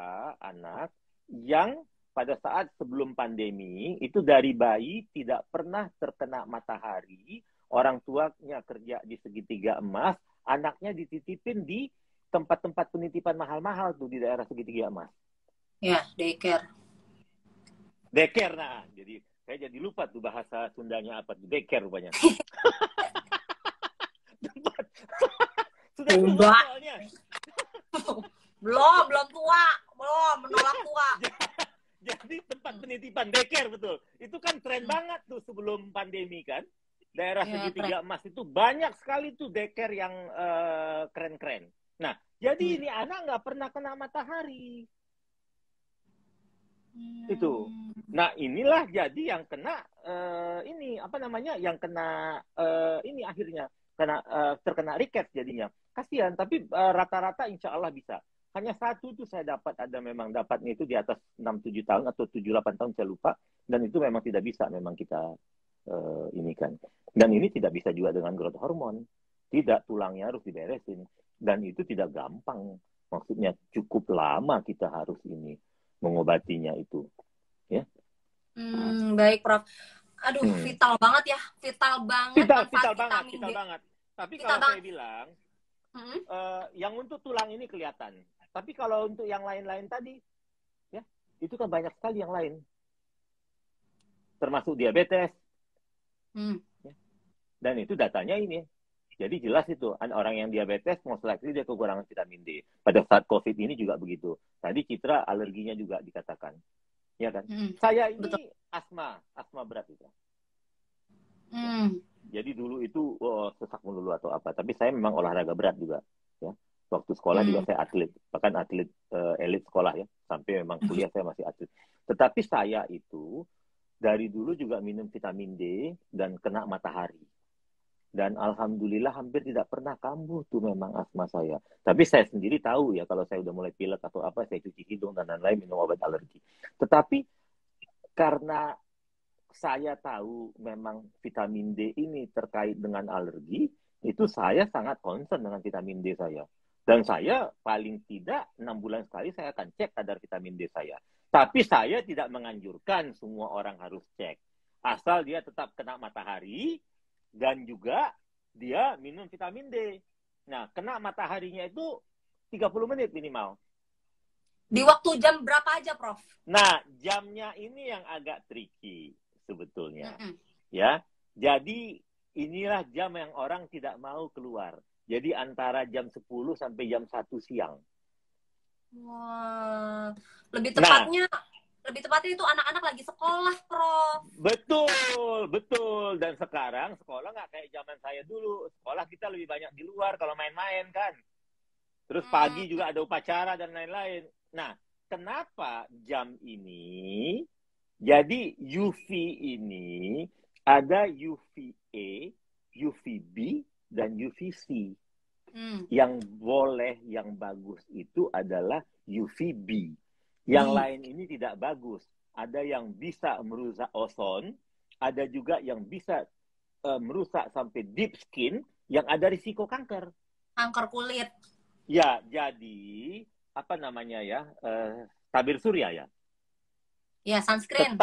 S2: anak yang pada saat sebelum pandemi itu dari bayi tidak pernah terkena matahari, orang tuanya kerja di segitiga emas, anaknya dititipin di tempat-tempat penitipan mahal-mahal tuh di daerah segitiga emas.
S1: Ya, daycare.
S2: Daycare, nah. Jadi saya jadi lupa tuh bahasa Sundanya apa. Daycare rupanya. Sudah tua soalnya.
S1: belum tua, belum menolak tua.
S2: Jadi tempat penitipan daycare, betul. Itu kan tren banget tuh sebelum pandemi kan. Daerah segitiga emas itu banyak sekali tuh daycare yang keren-keren. Nah, jadi ini anak nggak pernah kena matahari. Itu. Nah, inilah jadi yang kena ini apa namanya? Yang kena ini akhirnya terkena riket jadinya. Kasihan, tapi rata-rata insya Allah bisa. Hanya satu tuh saya dapat, ada memang dapatnya itu di atas 6-7 tahun atau 7-8 tahun, saya lupa. Dan itu memang tidak bisa memang kita ini kan. Dan ini tidak bisa juga dengan growth hormone. Tidak, tulangnya harus diberesin. Dan itu tidak gampang. Maksudnya cukup lama kita harus ini mengobatinya itu. Ya.
S1: Baik, Prof. Aduh, vital banget ya. Vital banget.
S2: Vital banget. Tapi
S1: vital
S2: kalau
S1: banget.
S2: saya bilang, yang untuk tulang ini kelihatan. Tapi kalau untuk yang lain-lain tadi, ya itu kan banyak sekali yang lain. Termasuk diabetes. Ya. Dan itu datanya ini. Jadi jelas itu, orang yang diabetes most likely dia kekurangan vitamin D. Pada saat COVID ini juga begitu. Tadi Citra alerginya juga dikatakan. Ya kan? Saya ini betul. asma berat itu. Jadi dulu itu sesak melulu atau apa. Tapi saya memang olahraga berat juga. Ya. Waktu sekolah juga saya atlet. Bahkan atlet elit sekolah ya. Sampai memang kuliah saya masih atlet. Tetapi saya itu dari dulu juga minum vitamin D dan kena matahari. Dan alhamdulillah hampir tidak pernah kambuh tuh memang asma saya. Tapi saya sendiri tahu ya kalau saya udah mulai pilek atau apa, saya cuci hidung dan lain-lain, minum obat alergi. Tetapi karena saya tahu memang vitamin D ini terkait dengan alergi, itu saya sangat concern dengan vitamin D saya. Dan saya paling tidak 6 bulan sekali saya akan cek kadar vitamin D saya. Tapi saya tidak menganjurkan semua orang harus cek. Asal dia tetap kena matahari, dan juga dia minum vitamin D. Nah, kena mataharinya itu 30 menit minimal.
S1: Di waktu jam berapa aja, Prof?
S2: Nah, jamnya ini yang agak tricky sebetulnya. Ya. Jadi, inilah jam yang orang tidak mau keluar. Jadi, antara jam 10 sampai jam 1 siang.
S1: Wah, lebih tepatnya itu anak-anak lagi sekolah, Prof.
S2: Betul. Dan sekarang sekolah nggak kayak zaman saya dulu. Sekolah kita lebih banyak di luar kalau main-main kan. Terus pagi juga ada upacara dan lain-lain. Nah, kenapa jam ini? Jadi UV ini ada UVA, UVB, dan UVC. Yang boleh, yang bagus itu adalah UVB. Yang lain ini tidak bagus. Ada yang bisa merusak ozon, ada juga yang bisa merusak sampai deep skin, yang ada risiko kanker.
S1: Kanker kulit.
S2: Ya, jadi apa namanya ya? Tabir surya ya.
S1: Ya, sunscreen.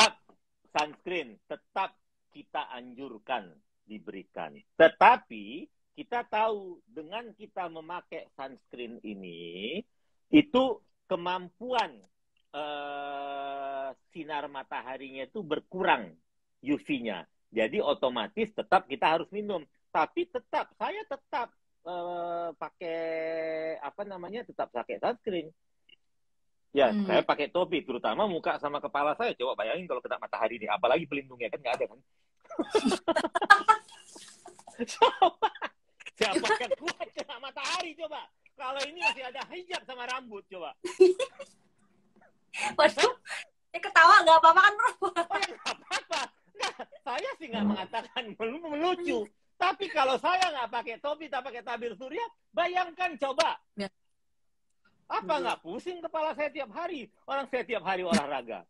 S2: Tetap kita anjurkan diberikan. Tetapi kita tahu dengan kita memakai sunscreen ini, itu kemampuan sinar mataharinya itu berkurang UV-nya. Jadi otomatis tetap kita harus minum. Tapi saya tetap pakai tetap pakai sunscreen. Ya, saya pakai topi, terutama muka sama kepala saya. Coba bayangin kalau kena matahari nih, apalagi pelindungnya kan nggak ada kan? Siapa yang kuat kena matahari coba? Kalau ini masih ada hijab sama rambut coba.
S1: Waduh, ketawa nggak apa-apa kan, Bro?
S2: Oh ya nggak apa-apa. Nah, saya sih nggak mengatakan melucu. Tapi kalau saya nggak pakai topi, tak pakai tabir surya, bayangkan coba. Apa nggak pusing kepala saya tiap hari? Orang saya tiap hari olahraga.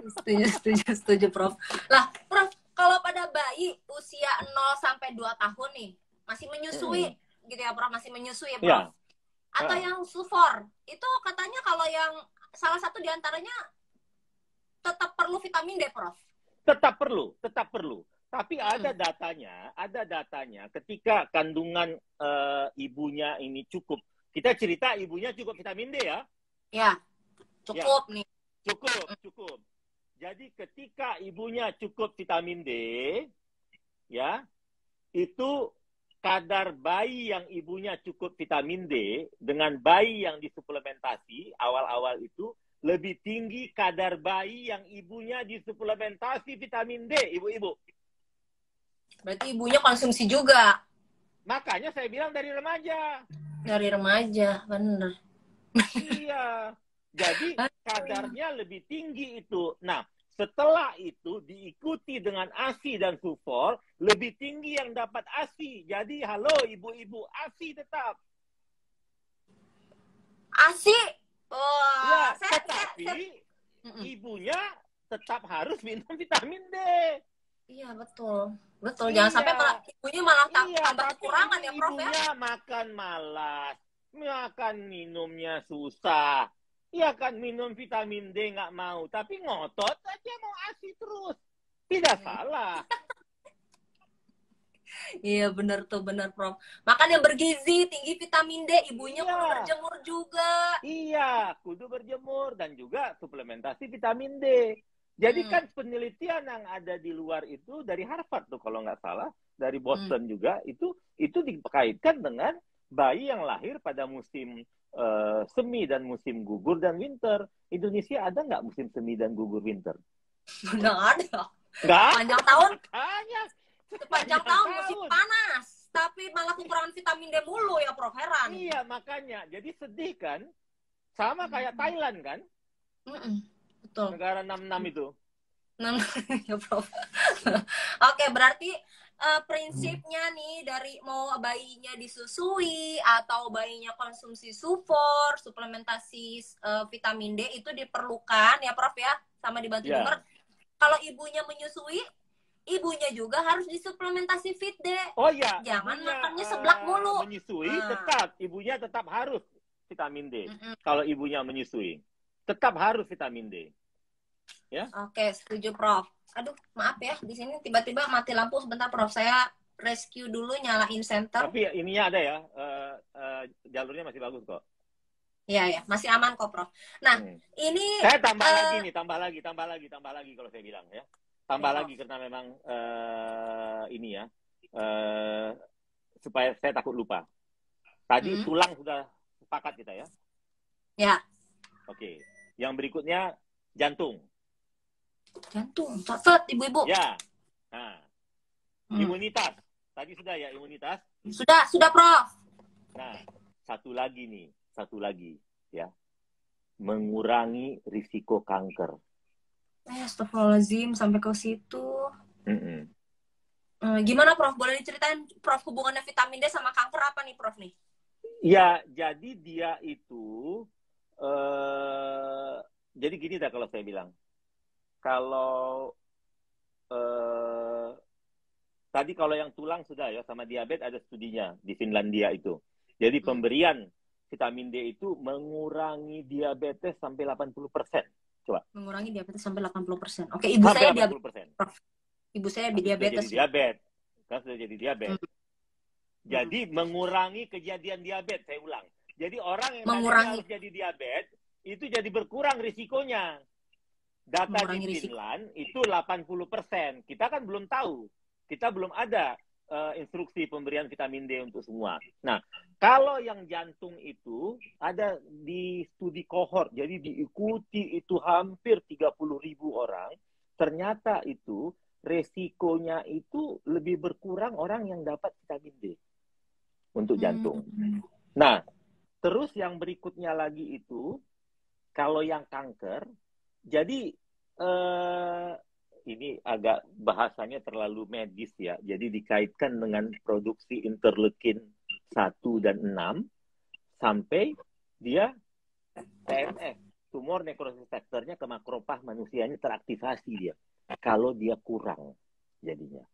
S1: Setuju, Prof. Lah, Prof, kalau pada bayi usia 0 sampai 2 tahun nih, masih menyusui, gitu ya, Prof, masih menyusui ya, Prof? Ya. Atau yang sufor, itu katanya kalau yang salah satu diantaranya tetap perlu vitamin D, Prof?
S2: Tetap perlu. Tapi ada datanya ketika kandungan ibunya ini cukup. Kita cerita ibunya cukup vitamin D ya.
S1: Ya, cukup nih.
S2: Cukup. Jadi ketika ibunya cukup vitamin D, ya, itu kadar bayi yang ibunya cukup vitamin D dengan bayi yang disuplementasi awal-awal itu lebih tinggi kadar bayi yang ibunya disuplementasi vitamin D, ibu-ibu.
S1: Berarti ibunya konsumsi juga.
S2: Makanya saya bilang dari remaja.
S1: Dari remaja, bener.
S2: Iya. Jadi kadarnya lebih tinggi itu. Nah, setelah itu diikuti dengan ASI dan SUFOR, lebih tinggi yang dapat ASI. Jadi, halo ibu-ibu, ASI tetap.
S1: ASI? Wah,
S2: Ya, tetapi ibunya tetap harus minum vitamin D.
S1: Iya, betul. Betul,
S2: Iya.
S1: jangan sampai malah ibunya malah
S2: Iya,
S1: tambah kekurangan ya, Prof ya.
S2: Ibunya makan malas, makan minumnya susah. Iya kan, minum vitamin D nggak mau, tapi ngotot aja mau ASI terus. Tidak salah.
S1: Iya, benar tuh, benar, Prof. Makan yang bergizi, tinggi vitamin D, ibunya
S2: Iya.
S1: kudu berjemur juga.
S2: Iya, kudu berjemur dan juga suplementasi vitamin D. Jadi kan penelitian yang ada di luar itu dari Harvard tuh kalau nggak salah, dari Boston juga itu dikaitkan dengan bayi yang lahir pada musim semi dan musim gugur dan winter. Indonesia ada nggak musim semi dan gugur winter?
S1: Nggak ada.
S2: Nggak.
S1: Sepanjang tahun.
S2: Makanya.
S1: Sepanjang tahun musim panas, tapi malah kekurangan vitamin D mulu ya, Prof. Heran.
S2: Iya, makanya. Jadi sedih kan? Sama kayak Thailand kan?
S1: Betul.
S2: Negara 66 itu.
S1: Ya, Prof. Oke, berarti prinsipnya nih dari mau bayinya disusui atau bayinya konsumsi sufor, suplementasi vitamin D itu diperlukan ya, Prof ya, sama dibantu denger. Kalau ibunya menyusui, ibunya juga harus disuplementasi Fit D.
S2: Oh iya,
S1: jangan makannya seblak mulu.
S2: Menyusui ibunya tetap harus vitamin D. Kalau ibunya menyusui, tetap harus vitamin D. Ya.
S1: Oke, setuju, Prof. Aduh, maaf ya, di sini tiba-tiba mati lampu sebentar, Prof. Saya rescue dulu, nyalain center.
S2: Tapi ininya ada ya, jalurnya masih bagus kok.
S1: Iya, ya, masih aman kok, Prof. Nah, ini
S2: saya tambah lagi nih, tambah lagi kalau saya bilang ya. Tambah lagi karena memang ini ya, supaya saya takut lupa. Tadi tulang sudah sepakat kita ya.
S1: Ya.
S2: Oke. Yang berikutnya jantung.
S1: Jantung, catat ibu-ibu.
S2: Ya. Nah, imunitas. Tadi sudah ya imunitas.
S1: Sudah, Prof.
S2: Nah, satu lagi ya. Mengurangi risiko kanker.
S1: Astagfirullahaladzim, sampai ke situ. Gimana, Prof? Boleh diceritain, Prof, hubungannya vitamin D sama kanker apa nih, Prof, nih?
S2: Ya, jadi dia itu, jadi gini dah kalau saya bilang. Kalau, tadi kalau yang tulang sudah ya, sama diabetes ada studinya di Finlandia itu. Jadi pemberian vitamin D itu mengurangi diabetes sampai 80%. Coba.
S1: Mengurangi diabetes sampai 80%. Oke, ibu saya diabetes. Ibu saya diabetes.
S2: Kan sudah jadi diabetes. Jadi mengurangi kejadian diabetes, saya ulang. Jadi orang yang harus jadi diabetes itu jadi berkurang risikonya. Data di Finland itu 80%. Kita kan belum tahu. Kita belum ada instruksi pemberian vitamin D untuk semua. Nah, kalau yang jantung itu ada di studi kohort, jadi diikuti itu hampir 30.000 orang, ternyata itu resikonya itu lebih berkurang orang yang dapat vitamin D untuk jantung. Nah, terus yang berikutnya lagi itu, kalau yang kanker, jadi ini agak bahasanya terlalu medis ya. Jadi dikaitkan dengan produksi interleukin 1 dan 6 sampai dia TNF, tumor necrosis factor-nya ke makrofag manusianya teraktivasi dia. Kalau dia kurang jadinya.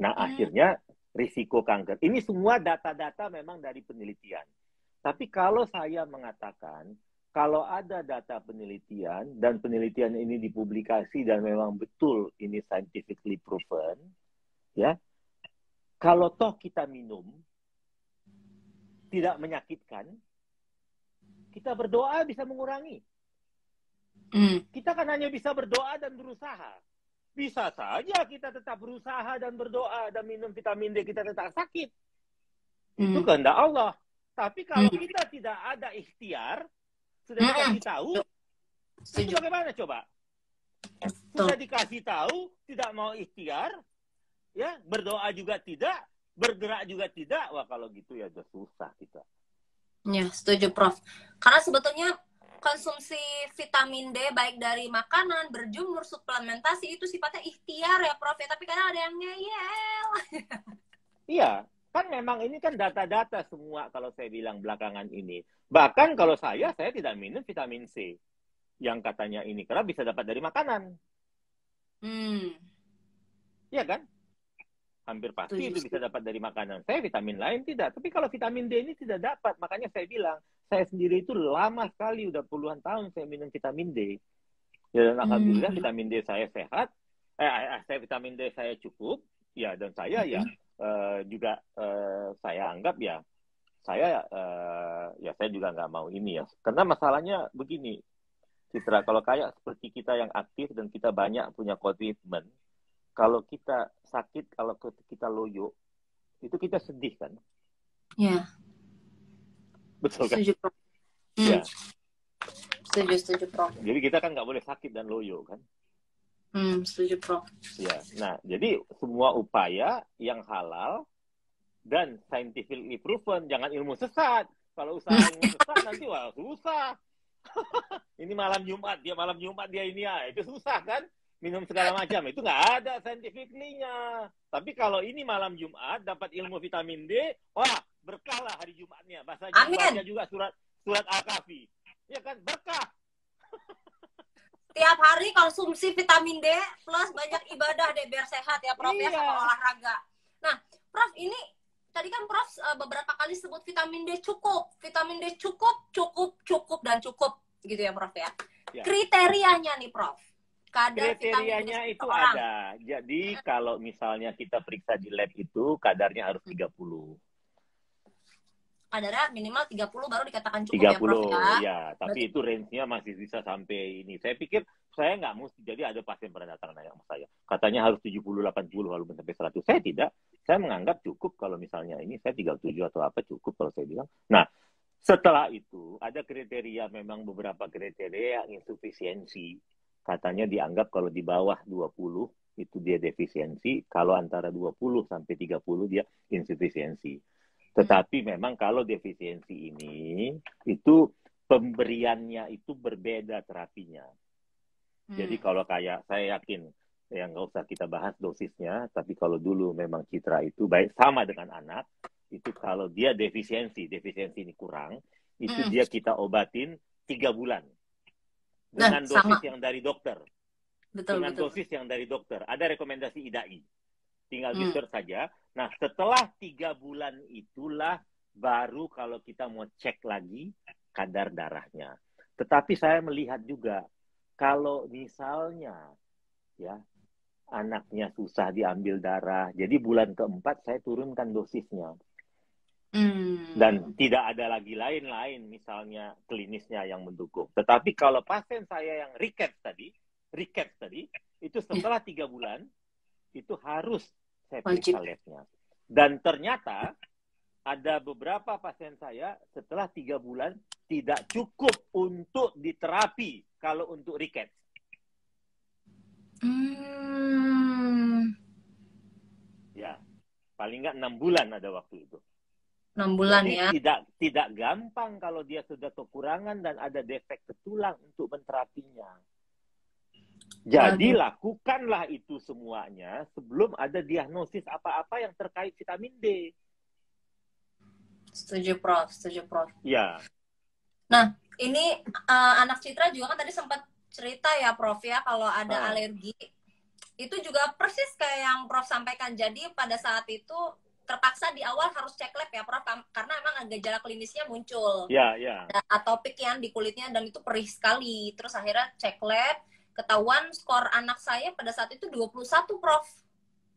S2: Nah, akhirnya risiko kanker. Ini semua data-data memang dari penelitian. Tapi kalau saya mengatakan kalau ada data penelitian dan penelitian ini dipublikasi dan memang betul ini scientifically proven, ya. Kalau toh kita minum tidak menyakitkan, kita berdoa bisa mengurangi. Kita kan hanya bisa berdoa dan berusaha. Bisa saja kita tetap berusaha dan berdoa dan minum vitamin D kita tetap sakit. Itu kehendak Allah. Tapi kalau kita tidak ada ikhtiar, sudah dikasih tahu, itu bagaimana coba? Sudah dikasih tahu, tidak mau ikhtiar, ya berdoa juga tidak, bergerak juga tidak. Wah kalau gitu ya udah susah kita.
S1: Ya, setuju Prof. Karena sebetulnya konsumsi vitamin D baik dari makanan, berjemur, suplementasi itu sifatnya ikhtiar ya Prof ya, tapi kadang ada yang ngeyel.
S2: Iya, kan memang ini kan data-data semua kalau saya bilang belakangan ini. Bahkan kalau saya tidak minum vitamin C yang katanya ini karena bisa dapat dari makanan. Iya kan? Hampir pasti itu bisa dapat dari makanan. Saya vitamin lain tidak, tapi kalau vitamin D ini tidak dapat, makanya saya bilang saya sendiri itu lama sekali, udah puluhan tahun saya minum vitamin D. Ya, dan alhamdulillah vitamin D saya sehat, saya vitamin D saya cukup, ya dan saya juga saya anggap ya saya juga nggak mau ini ya, karena masalahnya begini, Citra, kalau kayak seperti kita yang aktif dan kita banyak punya komitmen, kalau kita sakit, kalau kita loyo, itu kita sedih kan?
S1: Ya.
S2: Betul kan?
S1: Setuju, Prof.
S2: Ya.
S1: Setuju, Prof.
S2: Jadi kita kan nggak boleh sakit dan loyo kan?
S1: Setuju, Prof.
S2: Ya. Nah, jadi semua upaya yang halal dan scientifically proven, jangan ilmu sesat. Kalau usaha ilmu sesat nanti wah susah. Ini malam Jumat dia ini ya, itu susah kan? Minum segala macam, itu nggak ada scientifically-nya. Tapi kalau ini malam Jumat, dapat ilmu vitamin D, wah berkah lah hari Jumatnya. Bahasa Jumanya juga surat Al-Kahfi. Ya kan, berkah.
S1: Tiap hari konsumsi vitamin D plus banyak ibadah deh biar sehat ya Prof ya, sama olahraga. Nah, Prof ini tadi kan Prof beberapa kali sebut vitamin D cukup. Vitamin D cukup dan cukup gitu ya Prof ya. Kriterianya nih Prof.
S2: Kriterianya itu ada. Jadi kalau misalnya kita periksa di lab itu kadarnya harus 30.
S1: Kadarnya minimal 30 baru dikatakan cukup
S2: 30,
S1: ya Prof ya.
S2: Ya, tapi itu range-nya masih bisa sampai ini. Saya pikir saya nggak mesti, jadi ada pasien pernah datang nanya sama saya. Katanya harus 70, 80, walaupun sampai 100. Saya tidak. Saya menganggap cukup kalau misalnya ini saya 37 atau apa cukup kalau saya bilang. Nah, setelah itu ada kriteria, memang beberapa kriteria yang insufisiensi. Katanya dianggap kalau di bawah 20 itu dia defisiensi, kalau antara 20 sampai 30 dia insufisiensi. Tetapi memang kalau defisiensi ini, itu pemberiannya itu berbeda terapinya. Jadi kalau kayak saya yakin, ya nggak usah kita bahas dosisnya, tapi kalau dulu memang Citra itu baik sama dengan anak, itu kalau dia defisiensi ini kurang, itu dia kita obatin 3 bulan. Dengan dosis yang dari dokter. Dosis yang dari dokter. Ada rekomendasi IDAI. Tinggal di-search saja. Nah, setelah 3 bulan itulah baru kalau kita mau cek lagi kadar darahnya. Tetapi saya melihat juga kalau misalnya ya anaknya susah diambil darah, jadi bulan keempat saya turunkan dosisnya. Dan tidak ada lagi lain-lain misalnya klinisnya yang mendukung. Tetapi kalau pasien saya yang recap tadi, itu setelah 3 bulan, itu harus saya periksa labnya. Dan ternyata ada beberapa pasien saya setelah 3 bulan tidak cukup untuk diterapi kalau untuk recap. Ya, paling nggak 6 bulan ada waktu itu.
S1: 6 bulan.
S2: Jadi tidak gampang kalau dia sudah kekurangan dan ada defek ke tulang untuk menterapinya. Jadi lakukanlah itu semuanya sebelum ada diagnosis apa-apa yang terkait vitamin D.
S1: Setuju Prof.
S2: Ya.
S1: Nah, ini anak Citra juga kan tadi sempat cerita ya Prof ya, kalau ada alergi. Itu juga persis kayak yang Prof sampaikan. Jadi pada saat itu terpaksa di awal harus cek lab ya Prof, karena emang gejala klinisnya muncul.
S2: Ya.
S1: Atopik yang di kulitnya dan itu perih sekali. Terus akhirnya cek lab, ketahuan skor anak saya pada saat itu 21 Prof.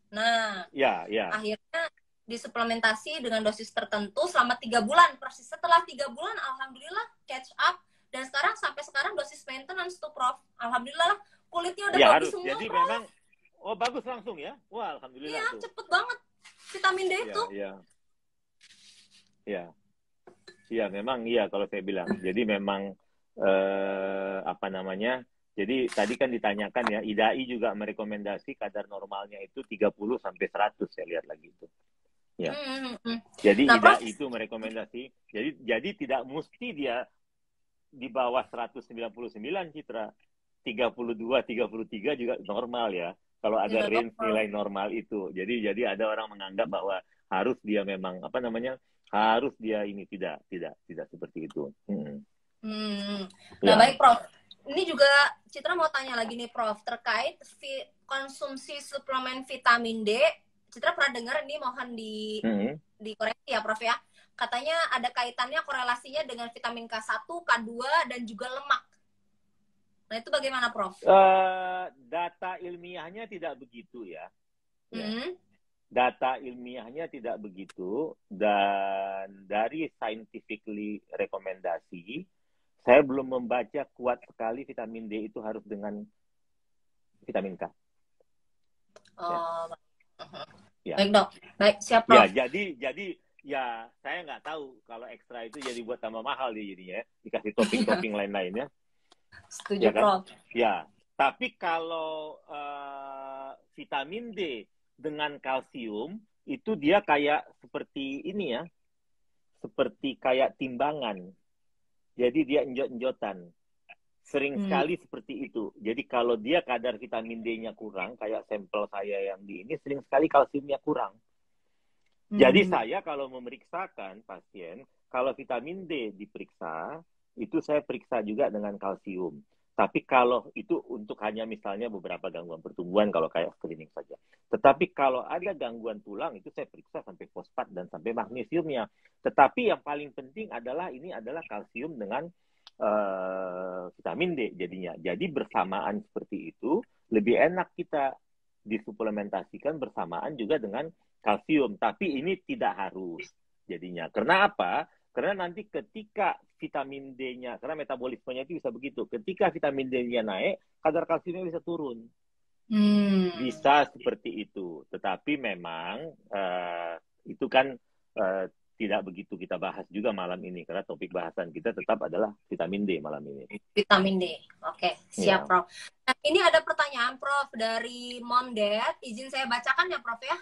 S1: Nah,
S2: Ya, ya.
S1: akhirnya disuplementasi dengan dosis tertentu selama 3 bulan. Persis setelah 3 bulan, alhamdulillah catch up. Dan sampai sekarang dosis maintenance tuh, Prof. Alhamdulillah kulitnya udah
S2: Ya
S1: bagus
S2: harus.
S1: semua,
S2: Jadi
S1: Prof.
S2: memang, oh bagus langsung ya. Wah,
S1: Iya,
S2: alhamdulillah tuh.
S1: cepet banget vitamin D
S2: Ya,
S1: itu.
S2: ya, ya. Iya, memang iya kalau saya bilang. Jadi memang apa namanya? Jadi tadi kan ditanyakan ya, IDAI juga merekomendasi kadar normalnya itu 30 sampai 100, saya lihat lagi itu. Ya. Jadi
S1: Nah, Prof.
S2: IDAI itu merekomendasi. Jadi tidak mesti dia di bawah 199, Citra. 32, 33 juga normal ya. Kalau ada
S1: Juga
S2: range
S1: normal.
S2: nilai normal itu. Jadi ada orang menganggap bahwa harus dia memang apa namanya? Harus dia ini tidak seperti itu.
S1: Nah,
S2: Ya.
S1: baik, Prof. Ini juga Citra mau tanya lagi nih, Prof, terkait konsumsi suplemen vitamin D. Citra pernah dengar ini, mohon dikoreksi ya, Prof ya. Katanya ada kaitannya korelasinya dengan vitamin K1, K2 dan juga lemak. Nah, itu bagaimana, Prof?
S2: Data ilmiahnya tidak begitu ya. Data ilmiahnya tidak begitu, dan dari scientifically rekomendasi, saya belum membaca kuat sekali vitamin D itu harus dengan vitamin K.
S1: Oh,
S2: Ya.
S1: baik, Dok. Baik, siap,
S2: Ya,
S1: Prof.
S2: jadi ya saya nggak tahu kalau ekstra itu jadi buat tambah mahal dia jadinya, dikasih topping-topping lain-lainnya.
S1: Setuju,
S2: Ya kan?
S1: Prof.
S2: Ya, tapi kalau vitamin D dengan kalsium itu dia kayak seperti ini ya, seperti kayak timbangan. Jadi dia enjot-enjotan. Sering sekali seperti itu. Jadi kalau dia kadar vitamin D-nya kurang, kayak sampel saya yang di ini, sering sekali kalsiumnya kurang. Jadi saya kalau memeriksakan pasien, kalau vitamin D diperiksa, itu saya periksa juga dengan kalsium. Tapi kalau itu untuk hanya misalnya beberapa gangguan pertumbuhan, kalau kayak screening saja. Tetapi kalau ada gangguan tulang, itu saya periksa sampai fosfat dan sampai magnesiumnya. Tetapi yang paling penting adalah ini adalah kalsium dengan vitamin D jadinya. Jadi bersamaan seperti itu, lebih enak kita disuplementasikan bersamaan juga dengan kalsium. Tapi ini tidak harus jadinya. Karena apa? Karena nanti ketika vitamin D-nya, karena metabolismenya itu bisa begitu. Ketika vitamin D-nya naik, kadar kalsiumnya bisa turun. Bisa seperti itu. Tetapi memang itu kan tidak begitu kita bahas juga malam ini. Karena topik bahasan kita tetap adalah vitamin D malam ini.
S1: Vitamin D. Oke, siap, Prof. Nah, ini ada pertanyaan, Prof, dari Mom Dad. Izin saya bacakan ya, Prof ya.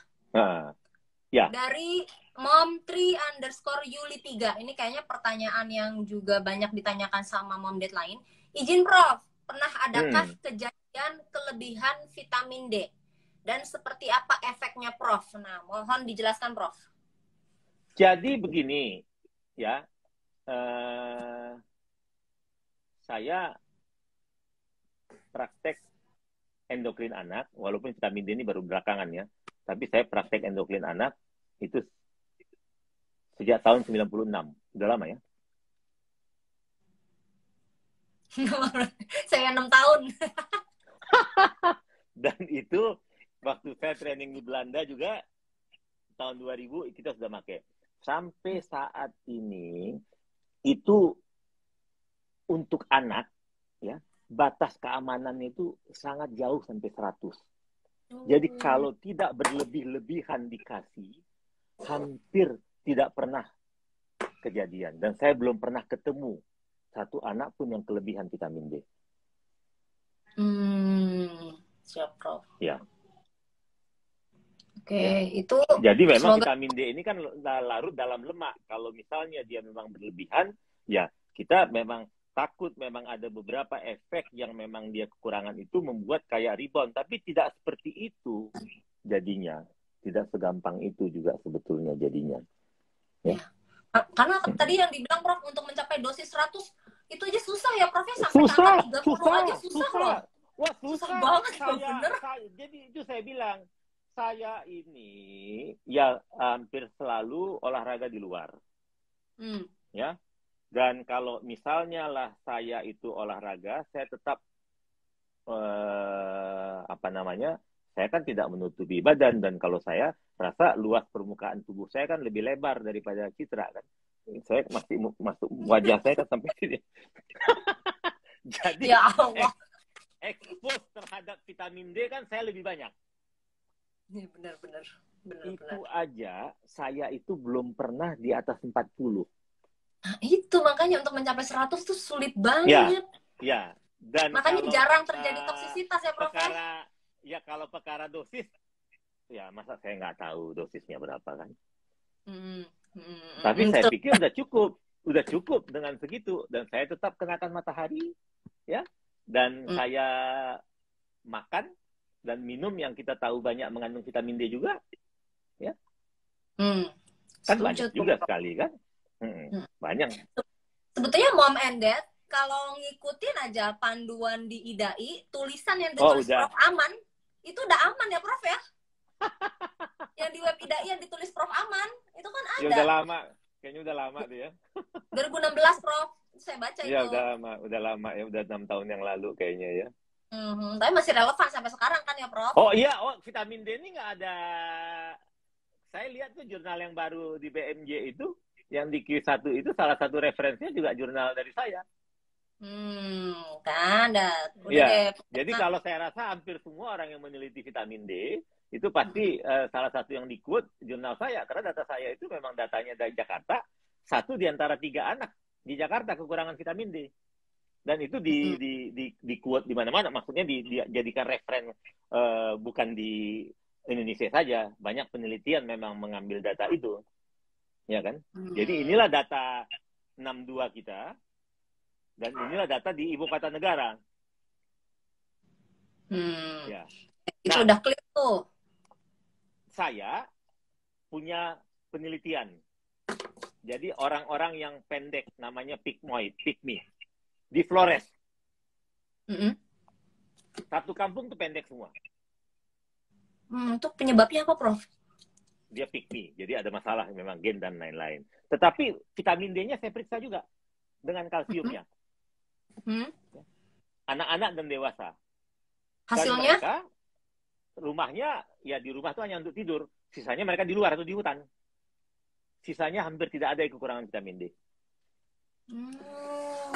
S2: Ya.
S1: Dari Mom3_Yuli3. Ini kayaknya pertanyaan yang juga banyak ditanyakan sama Mom Dad lain. Izin, Prof, pernah adakah kejadian kelebihan vitamin D? Dan seperti apa efeknya, Prof? Nah, mohon dijelaskan, Prof.
S2: Jadi begini, ya. Saya praktek endokrin anak, walaupun vitamin D ini baru belakangan ya, tapi saya praktek endokrin anak itu sejak tahun 96. Udah lama ya?
S1: Saya 6 tahun.
S2: Dan itu waktu saya training di Belanda juga tahun 2000 kita sudah pakai. Sampai saat ini itu untuk anak ya, batas keamanannya itu sangat jauh sampai 100. Jadi kalau tidak berlebih-lebihan dikasih, hampir tidak pernah kejadian. Dan saya belum pernah ketemu satu anak pun yang kelebihan vitamin D.
S1: Siap, Prof.
S2: Ya.
S1: Oke, ya. Itu
S2: jadi memang vitamin D ini kan larut dalam lemak. Kalau misalnya dia memang berlebihan, ya kita memang takut memang ada beberapa efek yang memang dia kekurangan itu membuat kayak rebound. Tapi tidak seperti itu jadinya. Tidak segampang itu juga sebetulnya jadinya.
S1: Ya. Karena tadi yang dibilang, Prof, untuk mencapai dosis 100, itu aja susah ya, Prof, ya? Sampai
S2: susah,
S1: ke angka 30 aja susah loh.
S2: Wah, susah
S1: banget loh, bener.
S2: Jadi itu saya bilang, saya ini ya hampir selalu olahraga di luar. Ya. Dan kalau misalnya lah saya itu olahraga, saya tetap Saya kan tidak menutupi badan, dan kalau saya rasa luas permukaan tubuh saya kan lebih lebar daripada Citra kan. Saya masih masuk wajah saya kan sampai sini. Jadi
S1: Ya Allah.
S2: expose terhadap vitamin D kan saya lebih banyak.
S1: Ini benar-benar.
S2: Itu aja saya itu belum pernah di atas 40.
S1: Nah, itu makanya untuk mencapai 100 tuh sulit
S2: Ya,
S1: banget.
S2: ya. Dan
S1: Makanya
S2: kalau
S1: jarang terjadi toksisitas ya, Prof.
S2: kalau perkara dosis, ya masa saya nggak tahu dosisnya berapa kan. Tapi saya pikir udah cukup dengan segitu, dan saya tetap kenakan matahari, ya. Dan saya makan dan minum yang kita tahu banyak mengandung vitamin D juga, ya. Kan banyak juga sekali kan. Banyak.
S1: Sebetulnya Mom and Dad kalau ngikutin aja panduan di IDAI, tulisan yang ditulis Prof Aman, itu udah aman ya Prof ya? Yang di web IDAI yang ditulis Prof Aman, itu kan ada.
S2: Ya udah lama, kayaknya udah lama tuh ya.
S1: 2016 Prof, saya baca
S2: ya,
S1: itu.
S2: Udah lama ya, udah 6 tahun yang lalu kayaknya ya.
S1: Tapi masih relevan sampai sekarang kan ya Prof?
S2: Oh iya, vitamin D ini nggak ada. Saya lihat tuh jurnal yang baru di BMJ itu, yang di Q1 itu salah satu referensinya juga jurnal dari saya.
S1: Kan udah
S2: ya, jadi kalau saya rasa hampir semua orang yang meneliti vitamin D itu pasti salah satu yang di-quote jurnal saya, karena data saya itu memang datanya dari Jakarta, 1 di antara 3 anak di Jakarta kekurangan vitamin D. Dan itu di quote di mana-mana, maksudnya dijadikan referen, bukan di Indonesia saja, banyak penelitian memang mengambil data itu, ya kan? Jadi inilah data 62 kita, dan inilah data di ibu kota negara.
S1: Ya. Itu udah clear tuh.
S2: Saya punya penelitian. Jadi orang-orang yang pendek namanya pygmy di Flores. Satu kampung tuh pendek semua.
S1: Itu penyebabnya apa, Prof?
S2: Dia pygmy, jadi ada masalah memang gen dan lain-lain. Tetapi vitamin D-nya saya periksa juga dengan kalsiumnya. Anak-anak dan dewasa.
S1: Hasilnya?
S2: Dan mereka rumahnya, ya di rumah tuh hanya untuk tidur. Sisanya mereka di luar atau di hutan. Sisanya hampir tidak ada kekurangan vitamin D.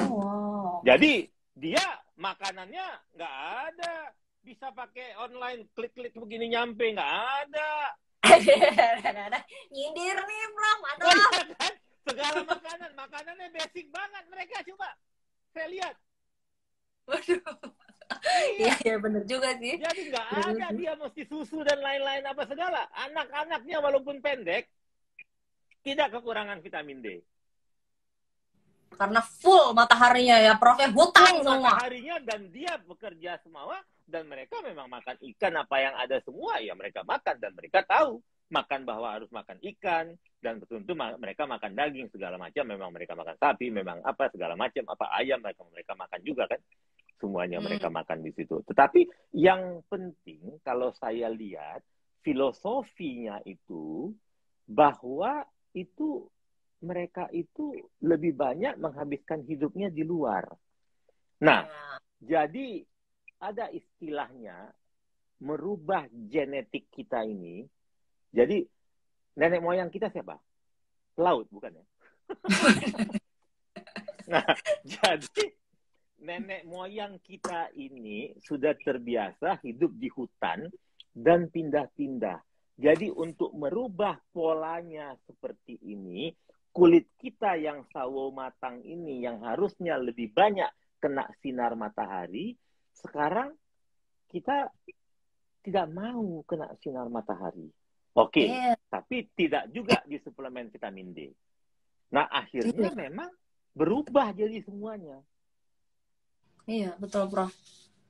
S1: Wow.
S2: Jadi dia makanannya nggak ada, bisa pakai online, klik-klik begini nyampe, nggak ada.
S1: Nyindir nih, Prof.
S2: Segala makanannya basic banget mereka, coba. Saya lihat.
S1: Waduh. Iya, bener juga sih.
S2: Jadi nggak ada dia mesti susu dan lain-lain apa segala. Anak-anaknya walaupun pendek, tidak kekurangan vitamin D.
S1: Karena full mataharinya ya, Prof. Hutan
S2: full
S1: semua.
S2: Mataharinya, dan dia bekerja semua, dan mereka memang makan ikan apa yang ada semua, ya mereka makan, dan mereka tahu makan bahwa harus makan ikan, dan tentu mereka makan daging segala macam, memang mereka makan sapi, memang apa segala macam, apa ayam mereka makan juga kan, semuanya mereka makan di situ. Tetapi yang penting kalau saya lihat filosofinya itu bahwa itu mereka itu lebih banyak menghabiskan hidupnya di luar. Nah, jadi ada istilahnya merubah genetik kita ini. Jadi nenek moyang kita siapa? Laut, bukan ya? Nah, jadi nenek moyang kita ini sudah terbiasa hidup di hutan dan pindah-pindah. Jadi untuk merubah polanya seperti ini, kulit kita yang sawo matang ini yang harusnya lebih banyak kena sinar matahari, sekarang kita tidak mau kena sinar matahari. Oke, tapi tidak juga di suplemen vitamin D. Nah, akhirnya memang berubah jadi semuanya.
S1: Iya, betul, Prof.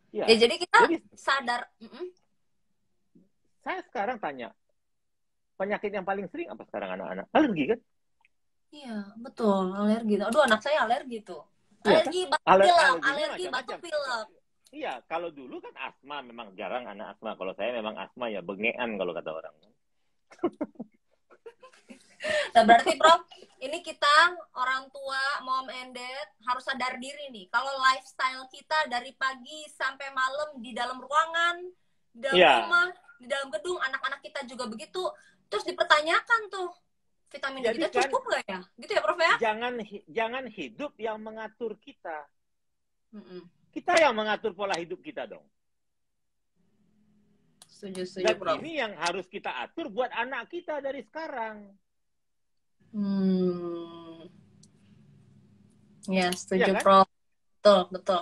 S2: Ya,
S1: jadi kita sadar.
S2: Saya sekarang tanya, penyakit yang paling sering apa sekarang anak-anak? Alergi kan?
S1: Iya, betul, alergi. Aduh, anak saya alergi tuh. Alergi batuk pilek, alergi batuk pilek.
S2: Iya, kalau dulu kan asma, memang jarang anak asma. Kalau saya memang asma ya bengean kalau kata orang.
S1: Nah, berarti Prof, ini kita orang tua, mom and dad harus sadar diri nih. Kalau lifestyle kita dari pagi sampai malam di dalam ruangan, di dalam
S2: Iya.
S1: rumah, di dalam gedung, anak-anak kita juga begitu. Terus dipertanyakan tuh, vitamin D
S2: Jadi
S1: kita
S2: kan
S1: cukup nggak ya? Gitu ya, Prof ya?
S2: jangan hidup yang mengatur kita.
S1: Mm-mm.
S2: Kita yang mengatur pola hidup kita dong.
S1: Setuju,
S2: Dan
S1: Prof.
S2: ini yang harus kita atur buat anak kita dari sekarang.
S1: Ya,
S2: Ya
S1: setuju,
S2: kan?
S1: Prof. Betul.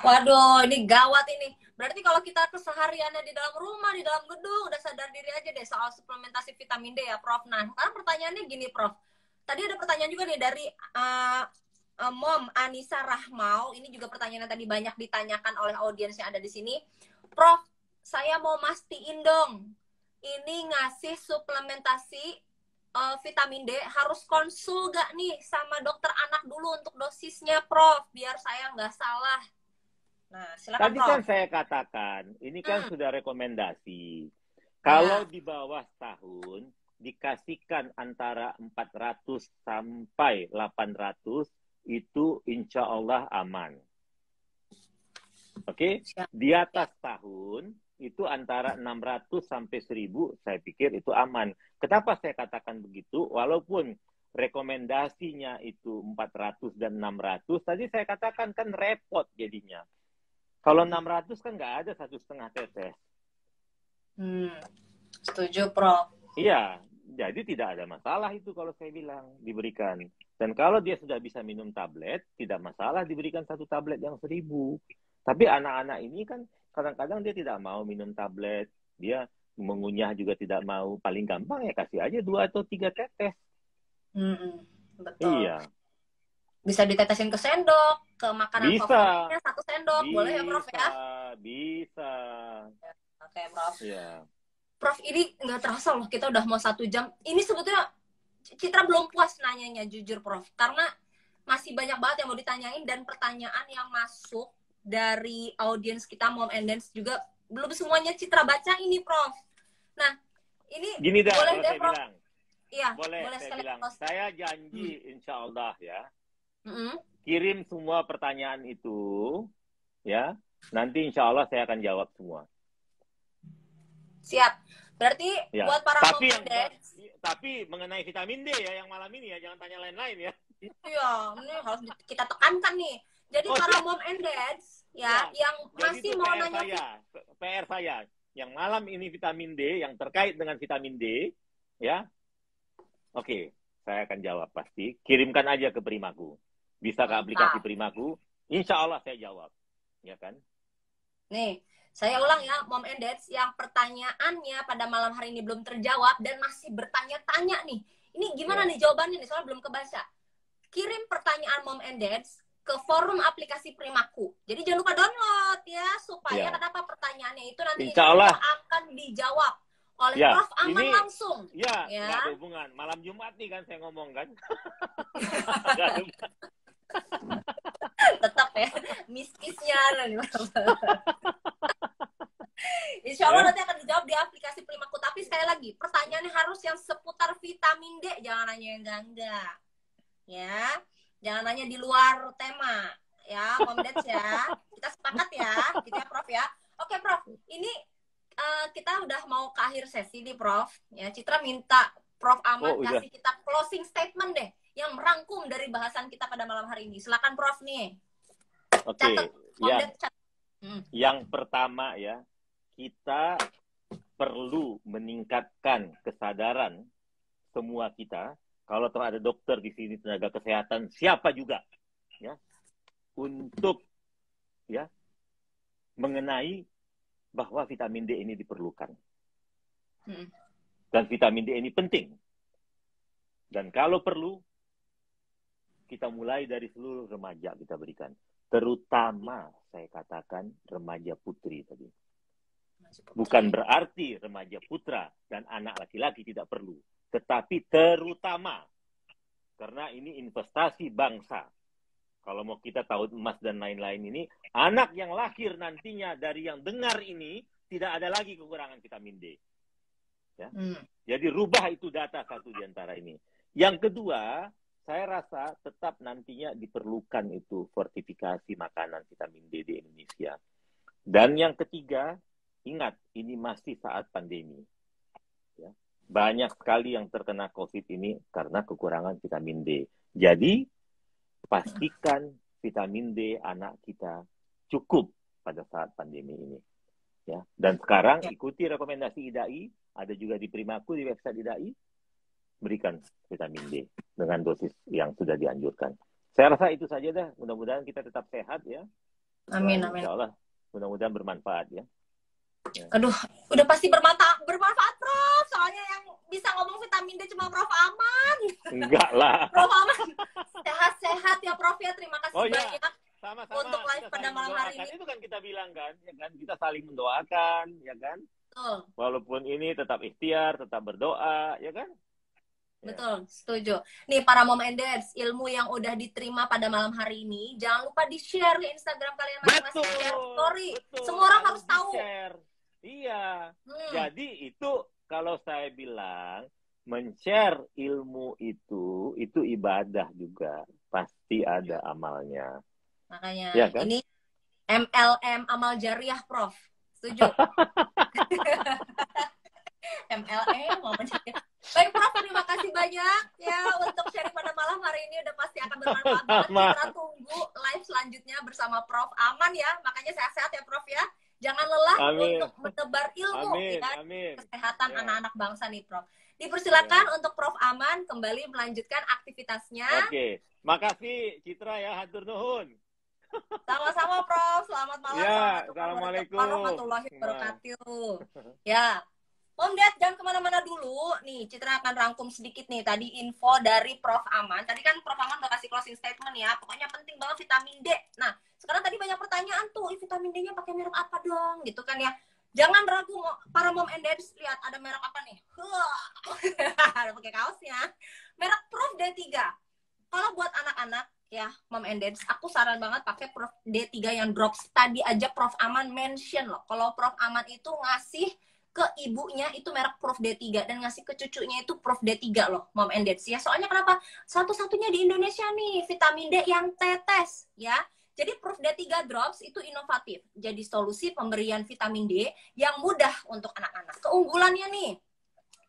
S1: Waduh, ini gawat ini. Berarti kalau kita kesehariannya di dalam rumah, di dalam gedung, udah sadar diri aja deh soal suplementasi vitamin D ya, Prof. Nah, sekarang pertanyaannya gini, Prof. Tadi ada pertanyaan juga nih dari Mom Anissa Rahmau. Ini juga pertanyaan yang tadi banyak ditanyakan oleh audiens yang ada di sini. Prof, saya mau mastiin dong, ini ngasih suplementasi vitamin D harus konsul gak nih sama dokter anak dulu untuk dosisnya, Prof, biar saya nggak salah. Nah, silakan,
S2: Tadi
S1: Prof.
S2: kan saya katakan, ini kan sudah rekomendasi.
S1: Ya.
S2: Kalau di bawah setahun, dikasihkan antara 400 sampai 800, itu insya Allah aman. Oke? Di atas tahun, itu antara 600 sampai 1000, saya pikir itu aman. Kenapa saya katakan begitu? Walaupun rekomendasinya itu 400 dan 600, tadi saya katakan kan repot jadinya. Kalau 600 kan nggak ada 1,5 tetes.
S1: Setuju, Prof.
S2: Iya, jadi tidak ada masalah itu kalau saya bilang diberikan. Dan kalau dia sudah bisa minum tablet, tidak masalah diberikan 1 tablet yang 1000. Tapi anak-anak ini kan kadang-kadang dia tidak mau minum tablet, dia mengunyah juga tidak mau. Paling gampang ya kasih aja 2 atau 3 tetes.
S1: Betul.
S2: Iya.
S1: Bisa ditetesin ke sendok, ke makanan
S2: Bisa.
S1: favoritnya 1 sendok. Boleh ya, Prof ya?
S2: Bisa.
S1: Oke, Prof.
S2: Iya.
S1: Prof, ini nggak terasa loh, kita udah mau 1 jam. Ini sebetulnya Citra belum puas nanyanya, jujur, Prof. Karena masih banyak banget yang mau ditanyain, dan pertanyaan yang masuk dari audiens kita, Mom and Dance juga, belum semuanya Citra baca ini, Prof. Nah, ini
S2: gini dah,
S1: boleh
S2: kalau
S1: deh,
S2: saya
S1: Prof.
S2: bilang.
S1: Iya,
S2: boleh saya
S1: sekali,
S2: bilang.
S1: Prof.
S2: Saya janji, insya Allah ya.
S1: Mm-hmm.
S2: Kirim semua pertanyaan itu, ya. Nanti insya Allah saya akan jawab semua.
S1: Siap. Berarti
S2: ya.
S1: buat para
S2: tapi
S1: Mom and Dance,
S2: tapi mengenai vitamin D ya yang malam ini ya, jangan tanya lain-lain ya.
S1: Iya, ini harus kita tekankan nih. Jadi para Mom and Dads ya, yang masih mau nanya
S2: PR saya yang malam ini vitamin D, yang terkait dengan vitamin D ya. Oke, saya akan jawab pasti. Kirimkan aja ke Primaku. Bisa ke aplikasi Primaku. Insya Allah saya jawab. Ya kan?
S1: Nih, saya ulang ya, Mom and Dads yang pertanyaannya pada malam hari ini belum terjawab dan masih bertanya-tanya nih. Ini gimana nih jawabannya nih, soalnya belum kebaca. Kirim pertanyaan Mom and Dads ke forum aplikasi Primaku. Jadi jangan lupa download ya, supaya kenapa pertanyaannya itu nanti insya Allah akan dijawab oleh Prof Aman ini, langsung.
S2: Ya, nggak ada hubungan. Malam Jumat nih kan saya ngomong kan.
S1: Tetap ya, miskisnya. Insya Allah nanti akan dijawab di aplikasi Primaku. Tapi sekali lagi, pertanyaannya harus yang seputar vitamin D. Jangan nanya yang enggak. Ya, jangan nanya di luar tema. Ya, Mom Dads ya. Kita sepakat ya, gitu ya, Prof ya. Oke, Prof. Ini kita udah mau ke akhir sesi nih, Prof. Ya, Citra minta Prof Aman kasih kita closing statement deh, yang merangkum dari bahasan kita pada malam hari ini. Silakan, Prof nih.
S2: Oke, ya. Yang pertama ya, kita perlu meningkatkan kesadaran semua kita. Kalau ada dokter di sini, tenaga kesehatan, siapa juga, ya, untuk ya mengenai bahwa vitamin D ini diperlukan. Dan vitamin D ini penting. Dan kalau perlu, kita mulai dari seluruh remaja kita berikan. Terutama, saya katakan, remaja putri tadi. Bukan berarti remaja putra dan anak laki-laki tidak perlu. Tetapi terutama, karena ini investasi bangsa. Kalau mau kita tahu emas dan lain-lain ini, anak yang lahir nantinya dari yang dengar ini, tidak ada lagi kekurangan vitamin D. Ya? Jadi rubah itu data satu di antara ini. Yang kedua, saya rasa tetap nantinya diperlukan itu fortifikasi makanan vitamin D di Indonesia. Dan yang ketiga, ingat, ini masih saat pandemi. Ya. Banyak sekali yang terkena COVID ini karena kekurangan vitamin D. Jadi, pastikan vitamin D anak kita cukup pada saat pandemi ini. Ya. Dan sekarang ikuti rekomendasi IDAI, ada juga di Primaku di website IDAI, berikan vitamin D dengan dosis yang sudah dianjurkan. Saya rasa itu saja dah. Mudah-mudahan kita tetap sehat ya.
S1: Amin,
S2: Dan
S1: amin.
S2: insya Allah mudah-mudahan bermanfaat ya.
S1: Aduh, udah pasti bermanfaat Prof. Soalnya yang bisa ngomong vitamin D cuma Prof Aman.
S2: Enggak lah.
S1: Prof Aman, sehat-sehat ya Prof ya. Terima kasih
S2: Oh,
S1: banyak
S2: ya. Sama-sama.
S1: untuk live pada malam hari ini.
S2: Itu kan kita bilang kan, ya kan, kita saling mendoakan, ya kan.
S1: Betul.
S2: Walaupun ini tetap ikhtiar, tetap berdoa, ya kan.
S1: Betul, setuju. Nih para mom and dads, ilmu yang udah diterima pada malam hari ini, jangan lupa di-share di Instagram kalian masing-masing, share story.
S2: Betul.
S1: Semua orang harus tahu.
S2: Share. Iya. Jadi itu kalau saya bilang men-share ilmu itu ibadah juga. Pasti ada amalnya.
S1: Makanya
S2: ya, kan?
S1: ini MLM amal jariah, Prof. Setuju? MLM amal jariah. Baik Prof, terima kasih banyak ya untuk sharing pada malam hari ini, udah pasti akan bermanfaat banget. Kita tunggu live selanjutnya bersama Prof Aman ya. Makanya sehat-sehat ya Prof ya. Jangan lelah untuk menebar ilmu ya, kesehatan anak-anak bangsa nih Prof. Dipersilakan untuk Prof Aman kembali melanjutkan aktivitasnya.
S2: Oke. Makasih Citra ya, hatur nuhun.
S1: Sama-sama Prof. Selamat malam.
S2: Ya, assalamualaikum
S1: warahmatullahi wabarakatuh. Ya. Om Dad, jangan kemana-mana dulu. Nih, Citra akan rangkum sedikit nih. Tadi info dari Prof Aman. Tadi kan Prof Aman udah kasih closing statement ya. Pokoknya penting banget vitamin D. Nah, sekarang tadi banyak pertanyaan tuh. Vitamin D-nya pakai merek apa dong? Gitu kan ya. Jangan ragu para mom and dads. Lihat, ada merek apa nih? Ada pakai kaosnya. Merek Prof D3. Kalau buat anak-anak, ya, mom and dads, aku saran banget pakai Prof D3 yang drops. Tadi aja Prof Aman mention loh. Kalau Prof Aman itu ngasih ke ibunya itu merek Prof D3 dan ngasih ke cucunya itu Prof D3 loh, mom and dads ya. Soalnya kenapa? Satu-satunya di Indonesia nih vitamin D yang tetes ya. Jadi Prof D3 drops itu inovatif. Jadi solusi pemberian vitamin D yang mudah untuk anak-anak. Keunggulannya nih.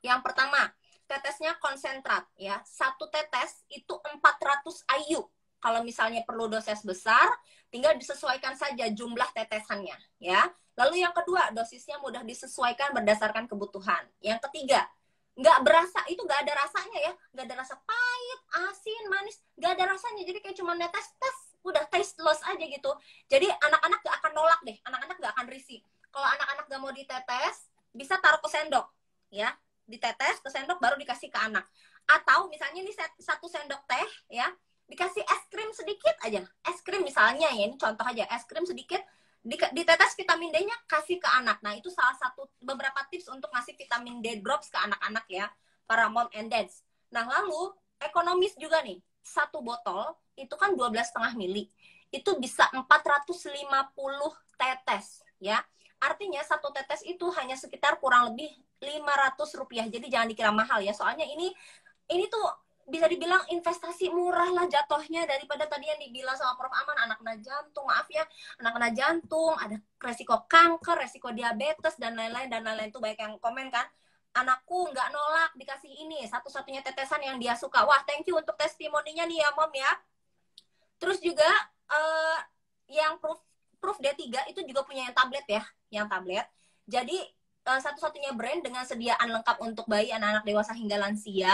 S1: Yang pertama, tetesnya konsentrat ya. Satu tetes itu 400 IU. Kalau misalnya perlu dosis besar, tinggal disesuaikan saja jumlah tetesannya ya. Lalu yang kedua, dosisnya mudah disesuaikan berdasarkan kebutuhan. Yang ketiga, nggak berasa, itu nggak ada rasanya ya. Nggak ada rasa pahit, asin, manis. Nggak ada rasanya, jadi kayak cuma netes-tes, udah tasteless aja gitu. Jadi anak-anak nggak akan nolak deh, anak-anak nggak akan risih. Kalau anak-anak nggak mau ditetes, bisa taruh ke sendok. Ya, ditetes ke sendok baru dikasih ke anak. Atau misalnya ini 1 sendok teh ya, dikasih es krim sedikit aja. Es krim misalnya ya, ini contoh aja, es krim sedikit, ditetes vitamin D-nya kasih ke anak. Nah, itu salah satu beberapa tips untuk ngasih vitamin D drops ke anak-anak ya, para mom and dads. Nah, lalu ekonomis juga nih. 1 botol itu kan 12,5 mili. Itu bisa 450 tetes ya. Artinya 1 tetes itu hanya sekitar kurang lebih Rp500. Jadi jangan dikira mahal ya. Soalnya ini tuh bisa dibilang investasi murah lah jatuhnya daripada tadi yang dibilang sama Prof Aman, anak kena jantung, maaf ya, anak kena jantung, ada resiko kanker, resiko diabetes, dan lain-lain, tuh banyak yang komen kan, anakku nggak nolak dikasih ini, satu-satunya tetesan yang dia suka. Wah, thank you untuk testimoninya nih ya Mom ya. Terus juga yang Prof D3 itu juga punya yang tablet ya, yang tablet. Jadi satu-satunya brand dengan sediaan lengkap untuk bayi, anak-anak dewasa hingga lansia,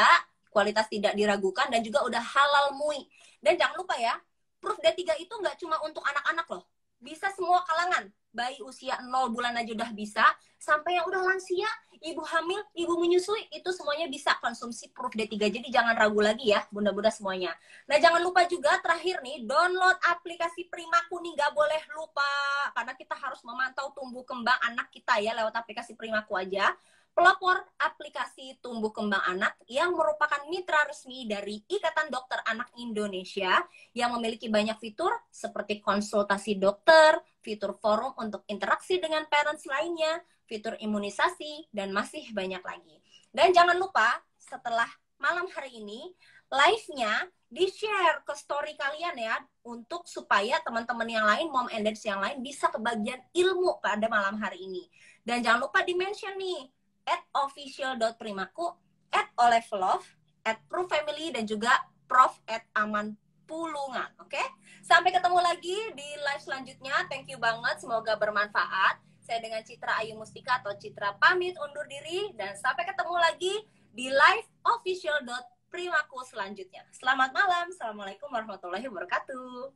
S1: kualitas tidak diragukan, dan juga udah halal MUI. Dan jangan lupa ya, Prof D3 itu nggak cuma untuk anak-anak loh. Bisa semua kalangan. Bayi usia 0 bulan aja udah bisa, sampai yang udah lansia, ibu hamil, ibu menyusui, itu semuanya bisa konsumsi Prof D3. Jadi jangan ragu lagi ya, bunda-bunda semuanya. Nah, jangan lupa juga terakhir nih, download aplikasi Primaku nih, nggak boleh lupa. Karena kita harus memantau tumbuh kembang anak kita ya, lewat aplikasi Primaku aja. Pelopor aplikasi tumbuh kembang anak yang merupakan mitra resmi dari Ikatan Dokter Anak Indonesia yang memiliki banyak fitur seperti konsultasi dokter, fitur forum untuk interaksi dengan parents lainnya, fitur imunisasi, dan masih banyak lagi. Dan jangan lupa setelah malam hari ini, live-nya di-share ke story kalian ya, untuk supaya teman-teman yang lain, mom and dads yang lain, bisa kebagian ilmu pada malam hari ini. Dan jangan lupa di-mention nih, @official.primaku, @olevlove, @prooffamily, dan juga prof @amanpulungan. Oke? Sampai ketemu lagi di live selanjutnya. Thank you banget, semoga bermanfaat. Saya dengan Citra Ayu Mustika atau Citra pamit undur diri, dan sampai ketemu lagi di live official.primaku selanjutnya. Selamat malam. Assalamualaikum warahmatullahi wabarakatuh.